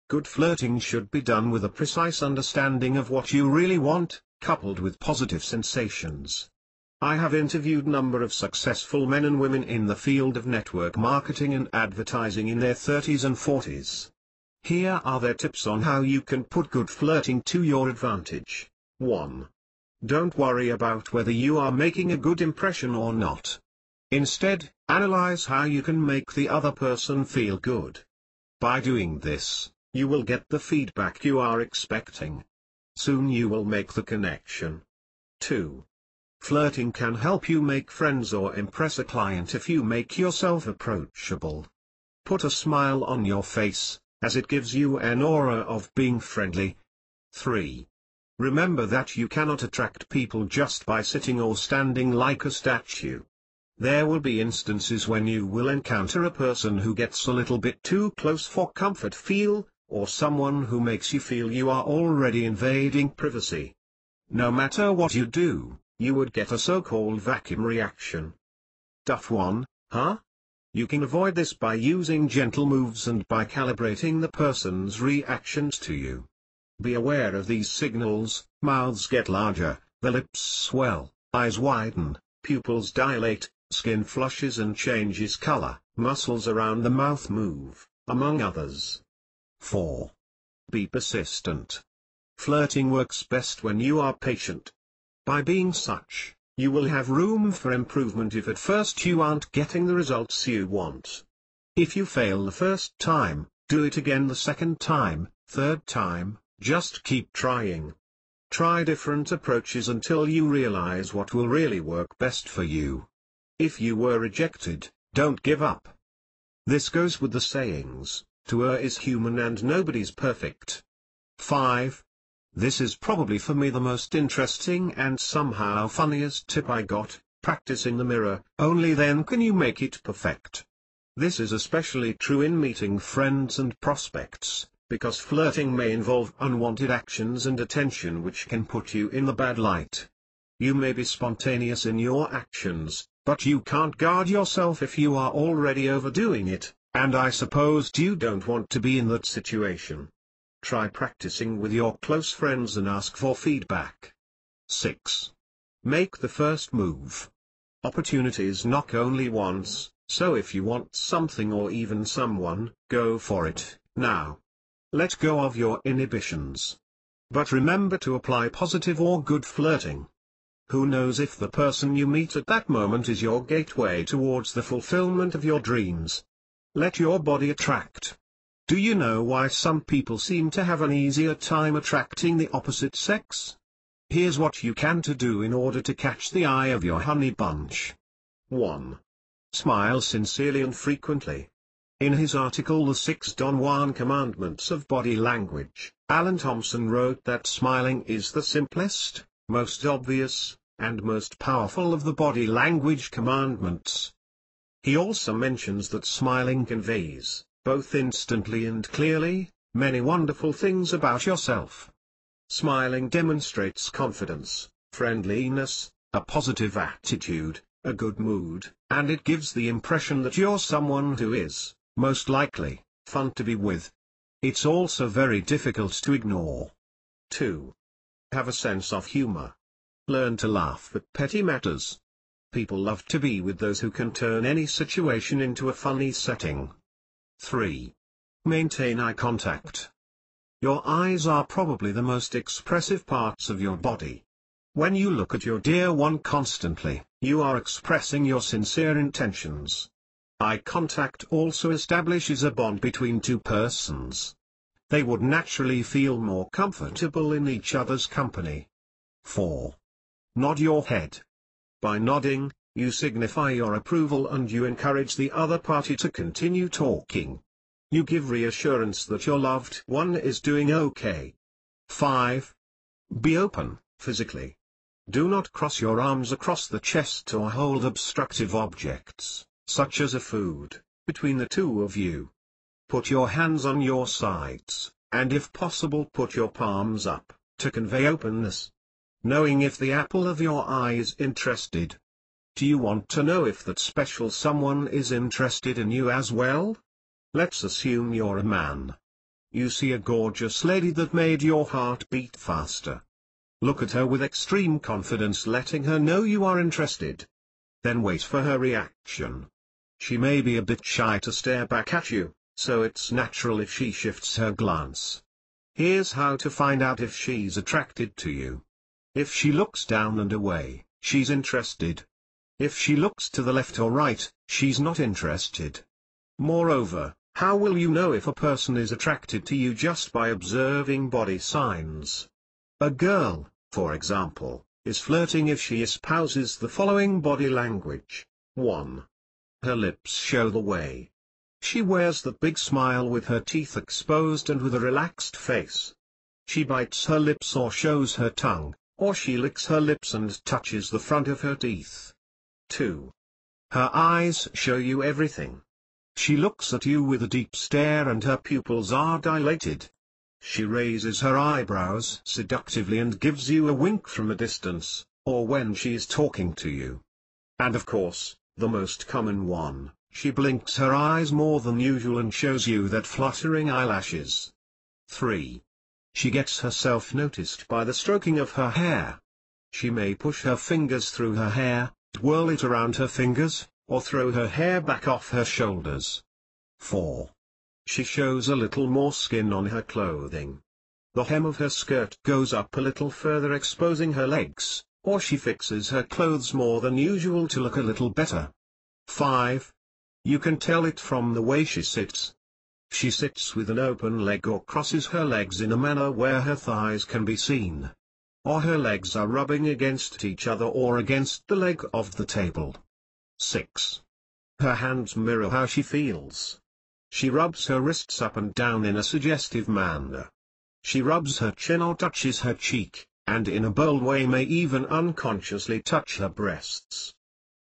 Good flirting should be done with a precise understanding of what you really want, coupled with positive sensations. I have interviewed a number of successful men and women in the field of network marketing and advertising in their 30s and 40s. Here are their tips on how you can put good flirting to your advantage. 1. Don't worry about whether you are making a good impression or not. Instead, analyze how you can make the other person feel good. By doing this, you will get the feedback you are expecting. Soon you will make the connection. 2. Flirting can help you make friends or impress a client if you make yourself approachable. Put a smile on your face, as it gives you an aura of being friendly. 3. Remember that you cannot attract people just by sitting or standing like a statue. There will be instances when you will encounter a person who gets a little bit too close for comfort feel, or someone who makes you feel you are already invading privacy. No matter what you do, you would get a so-called vacuum reaction. 1. Huh? You can avoid this by using gentle moves and by calibrating the person's reactions to you. Be aware of these signals: mouths get larger, the lips swell, eyes widen, pupils dilate, skin flushes and changes color, muscles around the mouth move, among others. 4. Be persistent. Flirting works best when you are patient. By being such, you will have room for improvement if at first you aren't getting the results you want. If you fail the first time, do it again the second time, third time, just keep trying. Try different approaches until you realize what will really work best for you. If you were rejected, don't give up. This goes with the sayings, to err is human and nobody's perfect. 5. This is probably for me the most interesting and somehow funniest tip I got: practice in the mirror, only then can you make it perfect. This is especially true in meeting friends and prospects, because flirting may involve unwanted actions and attention which can put you in the bad light. You may be spontaneous in your actions, but you can't guard yourself if you are already overdoing it, and I suppose you don't want to be in that situation. Try practicing with your close friends and ask for feedback. 6. Make the first move. Opportunities knock only once, so if you want something or even someone, go for it, now. Let go of your inhibitions. But remember to apply positive or good flirting. Who knows if the person you meet at that moment is your gateway towards the fulfillment of your dreams. Let your body attract. Do you know why some people seem to have an easier time attracting the opposite sex? Here's what you can do in order to catch the eye of your honey bunch. 1. Smile sincerely and frequently. In his article The 6 Don Juan Commandments of Body Language, Alan Thompson wrote that smiling is the simplest, most obvious, and most powerful of the body language commandments. He also mentions that smiling conveys, both instantly and clearly, many wonderful things about yourself. Smiling demonstrates confidence, friendliness, a positive attitude, a good mood, and it gives the impression that you're someone who is, most likely, fun to be with. It's also very difficult to ignore. 2. Have a sense of humor. Learn to laugh at petty matters. People love to be with those who can turn any situation into a funny setting. 3. Maintain eye contact. Your eyes are probably the most expressive parts of your body. When you look at your dear one constantly, you are expressing your sincere intentions. Eye contact also establishes a bond between two persons. They would naturally feel more comfortable in each other's company. 4. Nod your head. By nodding, you signify your approval and you encourage the other party to continue talking. You give reassurance that your loved one is doing okay. 5. Be open, physically. Do not cross your arms across the chest or hold obstructive objects, such as a food, between the two of you. Put your hands on your sides, and if possible put your palms up, to convey openness. knowing if the apple of your eye is interested. Do you want to know if that special someone is interested in you as well? Let's assume you're a man. You see a gorgeous lady that made your heart beat faster. Look at her with extreme confidence, letting her know you are interested. Then wait for her reaction. She may be a bit shy to stare back at you, so it's natural if she shifts her glance. Here's how to find out if she's attracted to you. If she looks down and away, she's interested. If she looks to the left or right, she's not interested. Moreover, how will you know if a person is attracted to you just by observing body signs? A girl, for example, is flirting if she espouses the following body language. 1. Her lips show the way. She wears that big smile with her teeth exposed and with a relaxed face. She bites her lips or shows her tongue, or she licks her lips and touches the front of her teeth. 2. Her eyes show you everything. She looks at you with a deep stare and her pupils are dilated. She raises her eyebrows seductively and gives you a wink from a distance, or when she is talking to you. And of course, the most common one, she blinks her eyes more than usual and shows you that fluttering eyelashes. 3. She gets herself noticed by the stroking of her hair. She may push her fingers through her hair, twirl it around her fingers, or throw her hair back off her shoulders. 4. She shows a little more skin on her clothing. The hem of her skirt goes up a little further, exposing her legs, or she fixes her clothes more than usual to look a little better. 5. You can tell it from the way she sits. She sits with an open leg or crosses her legs in a manner where her thighs can be seen. Or her legs are rubbing against each other or against the leg of the table. 6. Her hands mirror how she feels. She rubs her wrists up and down in a suggestive manner. She rubs her chin or touches her cheek, and in a bold way may even unconsciously touch her breasts.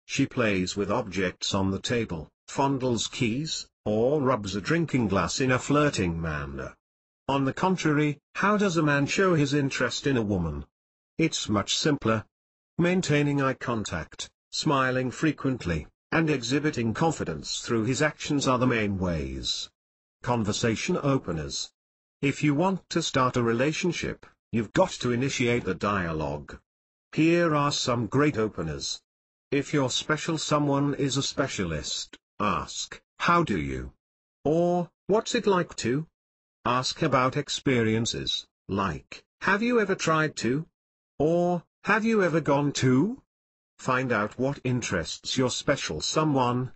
She plays with objects on the table, fondles keys, or rubs a drinking glass in a flirting manner. On the contrary, how does a man show his interest in a woman? It's much simpler. Maintaining eye contact, smiling frequently, and exhibiting confidence through his actions are the main ways. Conversation openers. If you want to start a relationship, you've got to initiate the dialogue. Here are some great openers. If your special someone is a specialist, ask, "How do you?" Or, "What's it like to?" Ask about experiences, like, "Have you ever tried to?" Or, "Have you ever gone to?" Find out what interests your special someone.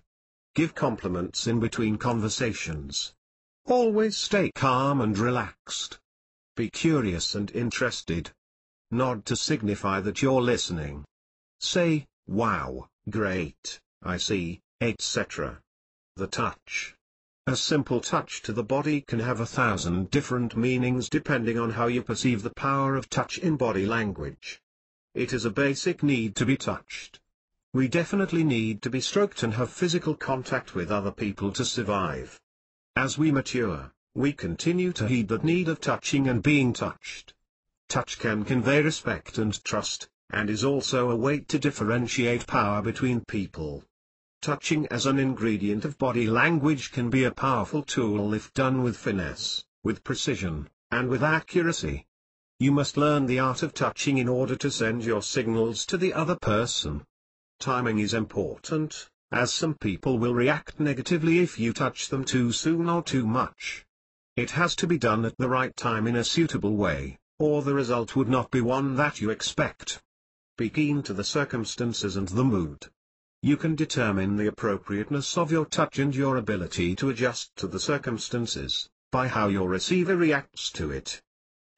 Give compliments in between conversations. Always stay calm and relaxed. Be curious and interested. Nod to signify that you're listening. Say, "Wow, great, I see," etc. The touch. A simple touch to the body can have 1,000 different meanings depending on how you perceive the power of touch in body language. It is a basic need to be touched. We definitely need to be stroked and have physical contact with other people to survive. As we mature, we continue to heed that need of touching and being touched. Touch can convey respect and trust, and is also a way to differentiate power between people. Touching as an ingredient of body language can be a powerful tool if done with finesse, with precision, and with accuracy. You must learn the art of touching in order to send your signals to the other person. Timing is important, as some people will react negatively if you touch them too soon or too much. It has to be done at the right time in a suitable way, or the result would not be one that you expect. Be keen to the circumstances and the mood. You can determine the appropriateness of your touch and your ability to adjust to the circumstances, by how your receiver reacts to it.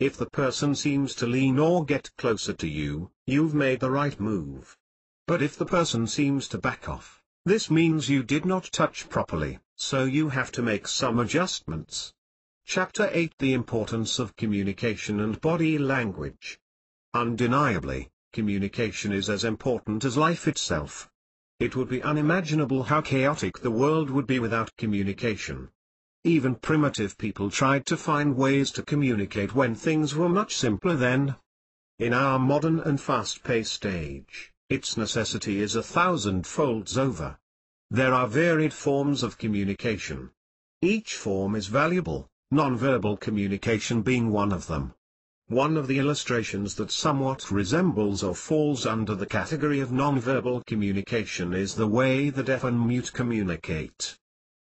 If the person seems to lean or get closer to you, you've made the right move. But if the person seems to back off, this means you did not touch properly, so you have to make some adjustments. Chapter 8: The Importance of Communication and Body Language. Undeniably, communication is as important as life itself. It would be unimaginable how chaotic the world would be without communication. Even primitive people tried to find ways to communicate when things were much simpler then. In our modern and fast-paced age, its necessity is 1,000 folds over. There are varied forms of communication. Each form is valuable, non-verbal communication being one of them. One of the illustrations that somewhat resembles or falls under the category of non-verbal communication is the way the deaf and mute communicate.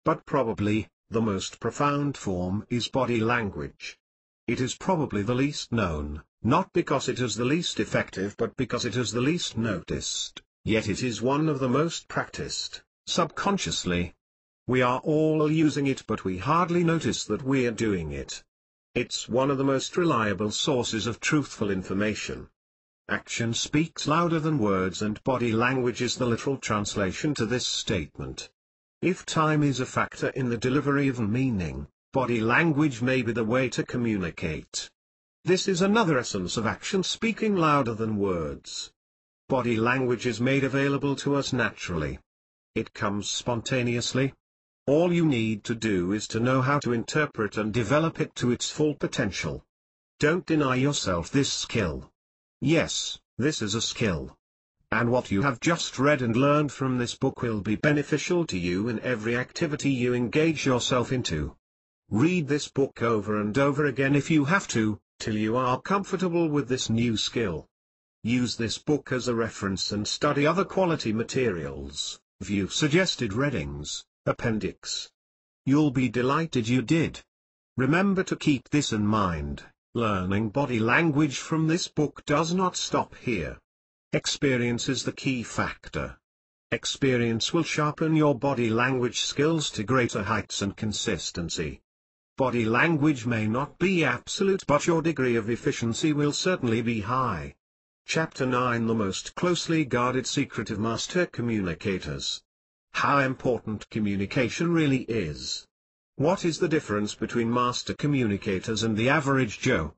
But probably, the most profound form is body language. It is probably the least known, not because it is the least effective but because it is the least noticed, yet it is one of the most practiced, subconsciously. We are all using it but we hardly notice that we're doing it. It's one of the most reliable sources of truthful information. Action speaks louder than words, and body language is the literal translation to this statement. If time is a factor in the delivery of meaning, body language may be the way to communicate. This is another essence of action speaking louder than words. Body language is made available to us naturally. It comes spontaneously. All you need to do is to know how to interpret and develop it to its full potential. Don't deny yourself this skill. Yes, this is a skill. And what you have just read and learned from this book will be beneficial to you in every activity you engage yourself into. Read this book over and over again if you have to, till you are comfortable with this new skill. Use this book as a reference and study other quality materials, view suggested readings, appendix. You'll be delighted you did. Remember to keep this in mind, learning body language from this book does not stop here. Experience is the key factor. Experience will sharpen your body language skills to greater heights and consistency. Body language may not be absolute but your degree of efficiency will certainly be high. Chapter 9: The most closely guarded secret of master communicators. How important communication really is. What is the difference between master communicators and the average Joe?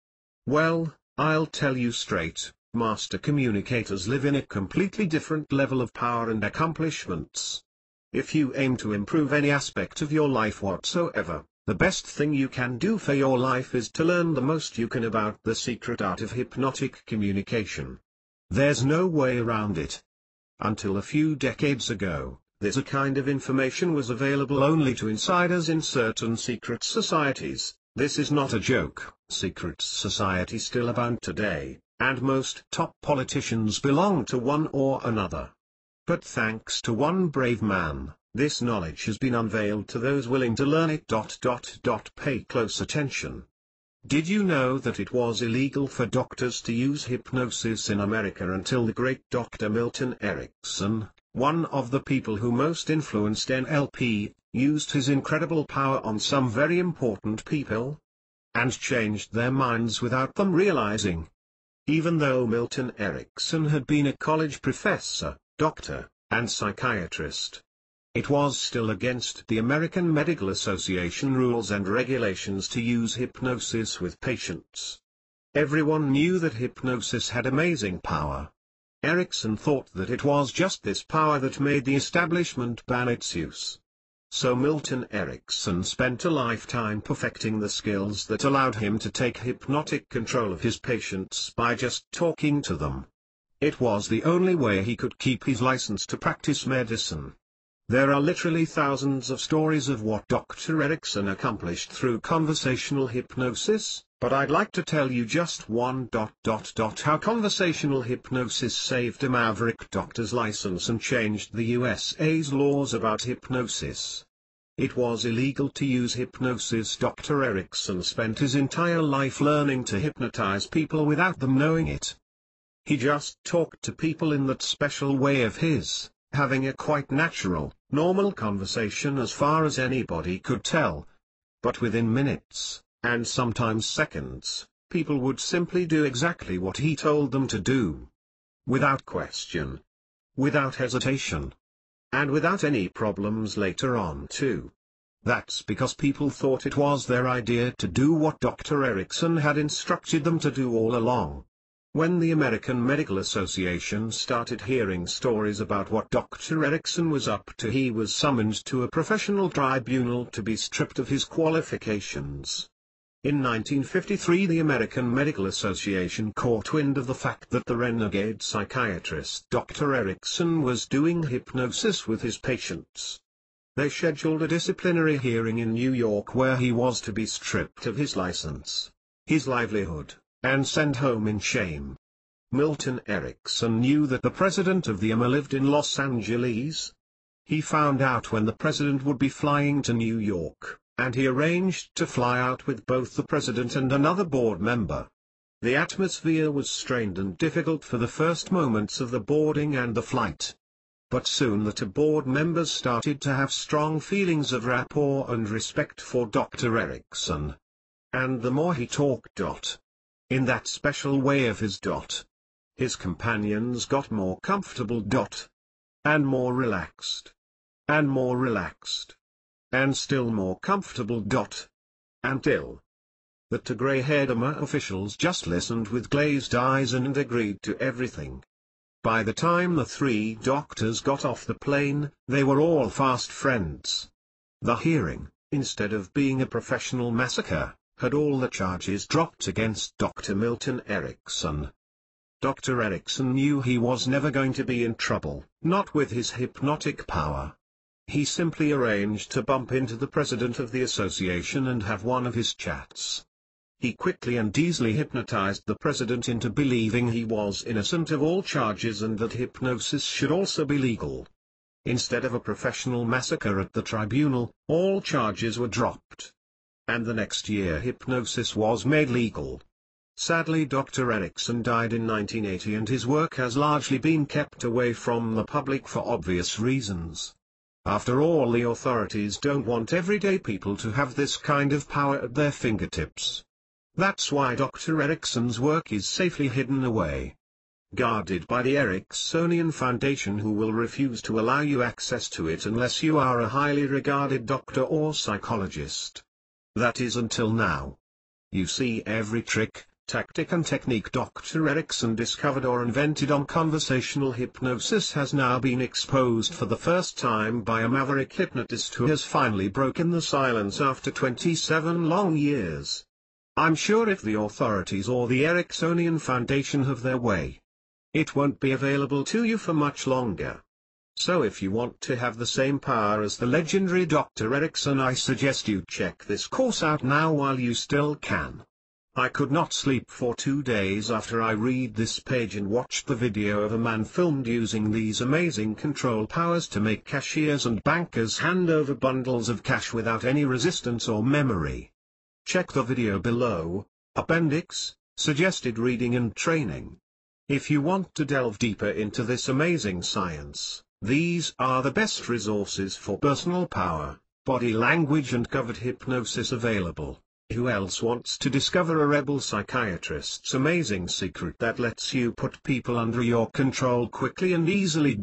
Well, I'll tell you straight, master communicators live in a completely different level of power and accomplishments. If you aim to improve any aspect of your life whatsoever, the best thing you can do for your life is to learn the most you can about the secret art of hypnotic communication. There's no way around it. Until a few decades ago, this kind of information was available only to insiders in certain secret societies. This is not a joke. Secret societies still abound today, and most top politicians belong to one or another. But thanks to one brave man, this knowledge has been unveiled to those willing to learn it. Pay close attention. Did you know that it was illegal for doctors to use hypnosis in America until the great Dr. Milton Erickson, one of the people who most influenced NLP, used his incredible power on some very important people? And changed their minds without them realizing. Even though Milton Erickson had been a college professor, doctor, and psychiatrist, it was still against the American Medical Association rules and regulations to use hypnosis with patients. Everyone knew that hypnosis had amazing power. Erickson thought that it was just this power that made the establishment ban its use. So Milton Erickson spent a lifetime perfecting the skills that allowed him to take hypnotic control of his patients by just talking to them. It was the only way he could keep his license to practice medicine. There are literally thousands of stories of what Dr. Erickson accomplished through conversational hypnosis, but I'd like to tell you just one. How conversational hypnosis saved a maverick doctor's license and changed the USA's laws about hypnosis. It was illegal to use hypnosis. Dr. Erickson spent his entire life learning to hypnotize people without them knowing it. He just talked to people in that special way of his, having a quite natural, normal conversation as far as anybody could tell. But within minutes, and sometimes seconds, people would simply do exactly what he told them to do. Without question. Without hesitation. And without any problems later on too. That's because people thought it was their idea to do what Dr. Erickson had instructed them to do all along. When the American Medical Association started hearing stories about what Dr. Erickson was up to, he was summoned to a professional tribunal to be stripped of his qualifications. In 1953 the American Medical Association caught wind of the fact that the renegade psychiatrist Dr. Erickson was doing hypnosis with his patients. They scheduled a disciplinary hearing in New York where he was to be stripped of his license, his livelihood, and sent home in shame. Milton Erickson knew that the president of the AMA lived in Los Angeles. He found out when the president would be flying to New York, and he arranged to fly out with both the president and another board member. The atmosphere was strained and difficult for the first moments of the boarding and the flight. But soon the two board members started to have strong feelings of rapport and respect for Dr. Erickson. And the more he talked, in that special way of his, his companions got more comfortable, and more relaxed, and more relaxed, and still more comfortable, until the two grey-haired AMA officials just listened with glazed eyes and agreed to everything. By the time the three doctors got off the plane, they were all fast friends. The hearing, instead of being a professional massacre, had all the charges dropped against Dr. Milton Erickson. Dr. Erickson knew he was never going to be in trouble, not with his hypnotic power. He simply arranged to bump into the president of the association and have one of his chats. He quickly and easily hypnotized the president into believing he was innocent of all charges and that hypnosis should also be legal. Instead of a professional massacre at the tribunal, all charges were dropped. And the next year hypnosis was made legal. Sadly, Dr. Erickson died in 1980 and his work has largely been kept away from the public for obvious reasons. After all, the authorities don't want everyday people to have this kind of power at their fingertips. That's why Dr. Erickson's work is safely hidden away, guarded by the Ericksonian Foundation, who will refuse to allow you access to it unless you are a highly regarded doctor or psychologist. That is until now. You see, every trick, tactic and technique Dr. Erickson discovered or invented on conversational hypnosis has now been exposed for the first time by a maverick hypnotist who has finally broken the silence after 27 long years. I'm sure if the authorities or the Ericksonian Foundation have their way, it won't be available to you for much longer. So if you want to have the same power as the legendary Dr. Erickson, I suggest you check this course out now while you still can. I could not sleep for 2 days after I read this page and watched the video of a man filmed using these amazing control powers to make cashiers and bankers hand over bundles of cash without any resistance or memory. Check the video below, Appendix, Suggested Reading and Training. If you want to delve deeper into this amazing science, these are the best resources for personal power, body language and covered hypnosis available. Who else wants to discover a rebel psychiatrist's amazing secret that lets you put people under your control quickly and easily,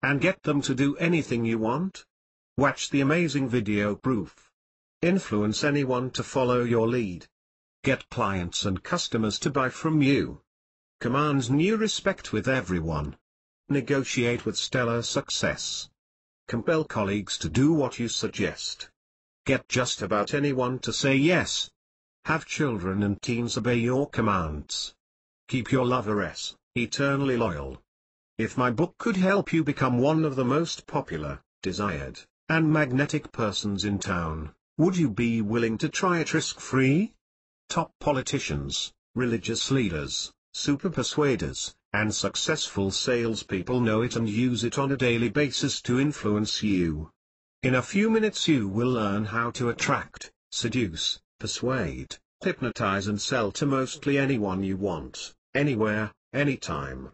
and get them to do anything you want? Watch the amazing video proof. Influence anyone to follow your lead. Get clients and customers to buy from you. Command new respect with everyone. Negotiate with stellar success. Compel colleagues to do what you suggest. Get just about anyone to say yes. Have children and teens obey your commands. Keep your loveress eternally loyal. If my book could help you become one of the most popular, desired, and magnetic persons in town, would you be willing to try it risk-free? Top politicians, religious leaders, super persuaders, and successful salespeople know it and use it on a daily basis to influence you. In a few minutes you will learn how to attract, seduce, persuade, hypnotize and sell to mostly anyone you want, anywhere, anytime.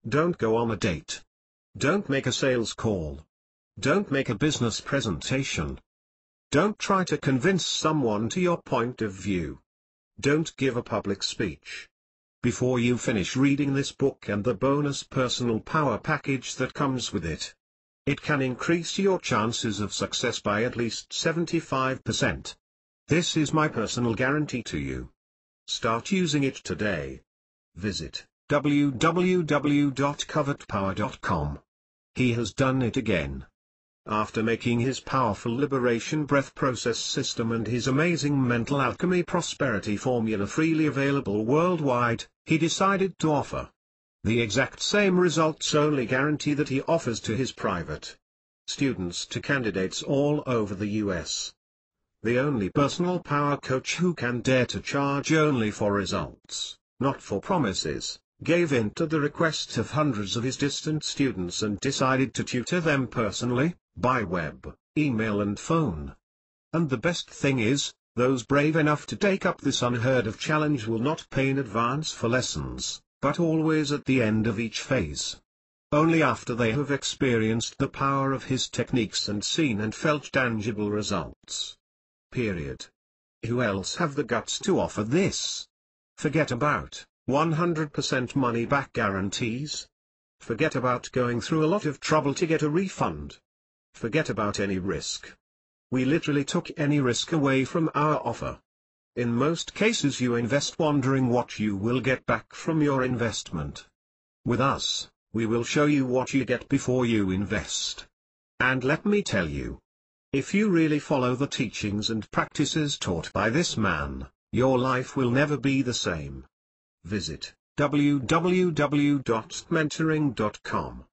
Don't go on a date. Don't make a sales call. Don't make a business presentation. Don't try to convince someone to your point of view. Don't give a public speech. Before you finish reading this book and the bonus personal power package that comes with it, it can increase your chances of success by at least 75%. This is my personal guarantee to you. Start using it today. Visit www.covetpower.com. He has done it again. After making his powerful liberation breath process system and his amazing mental alchemy prosperity formula freely available worldwide, he decided to offer the exact same results only guarantee that he offers to his private students to candidates all over the US. The only personal power coach who can dare to charge only for results, not for promises, gave in to the requests of hundreds of his distant students and decided to tutor them personally, by web, email and phone. And the best thing is, those brave enough to take up this unheard of challenge will not pay in advance for lessons, but always at the end of each phase. Only after they have experienced the power of his techniques and seen and felt tangible results. Period. Who else have the guts to offer this? Forget about 100% money back guarantees. Forget about going through a lot of trouble to get a refund. Forget about any risk. We literally took any risk away from our offer. In most cases you invest wondering what you will get back from your investment. With us, we will show you what you get before you invest. And let me tell you, if you really follow the teachings and practices taught by this man, your life will never be the same. Visit www.mentoring.com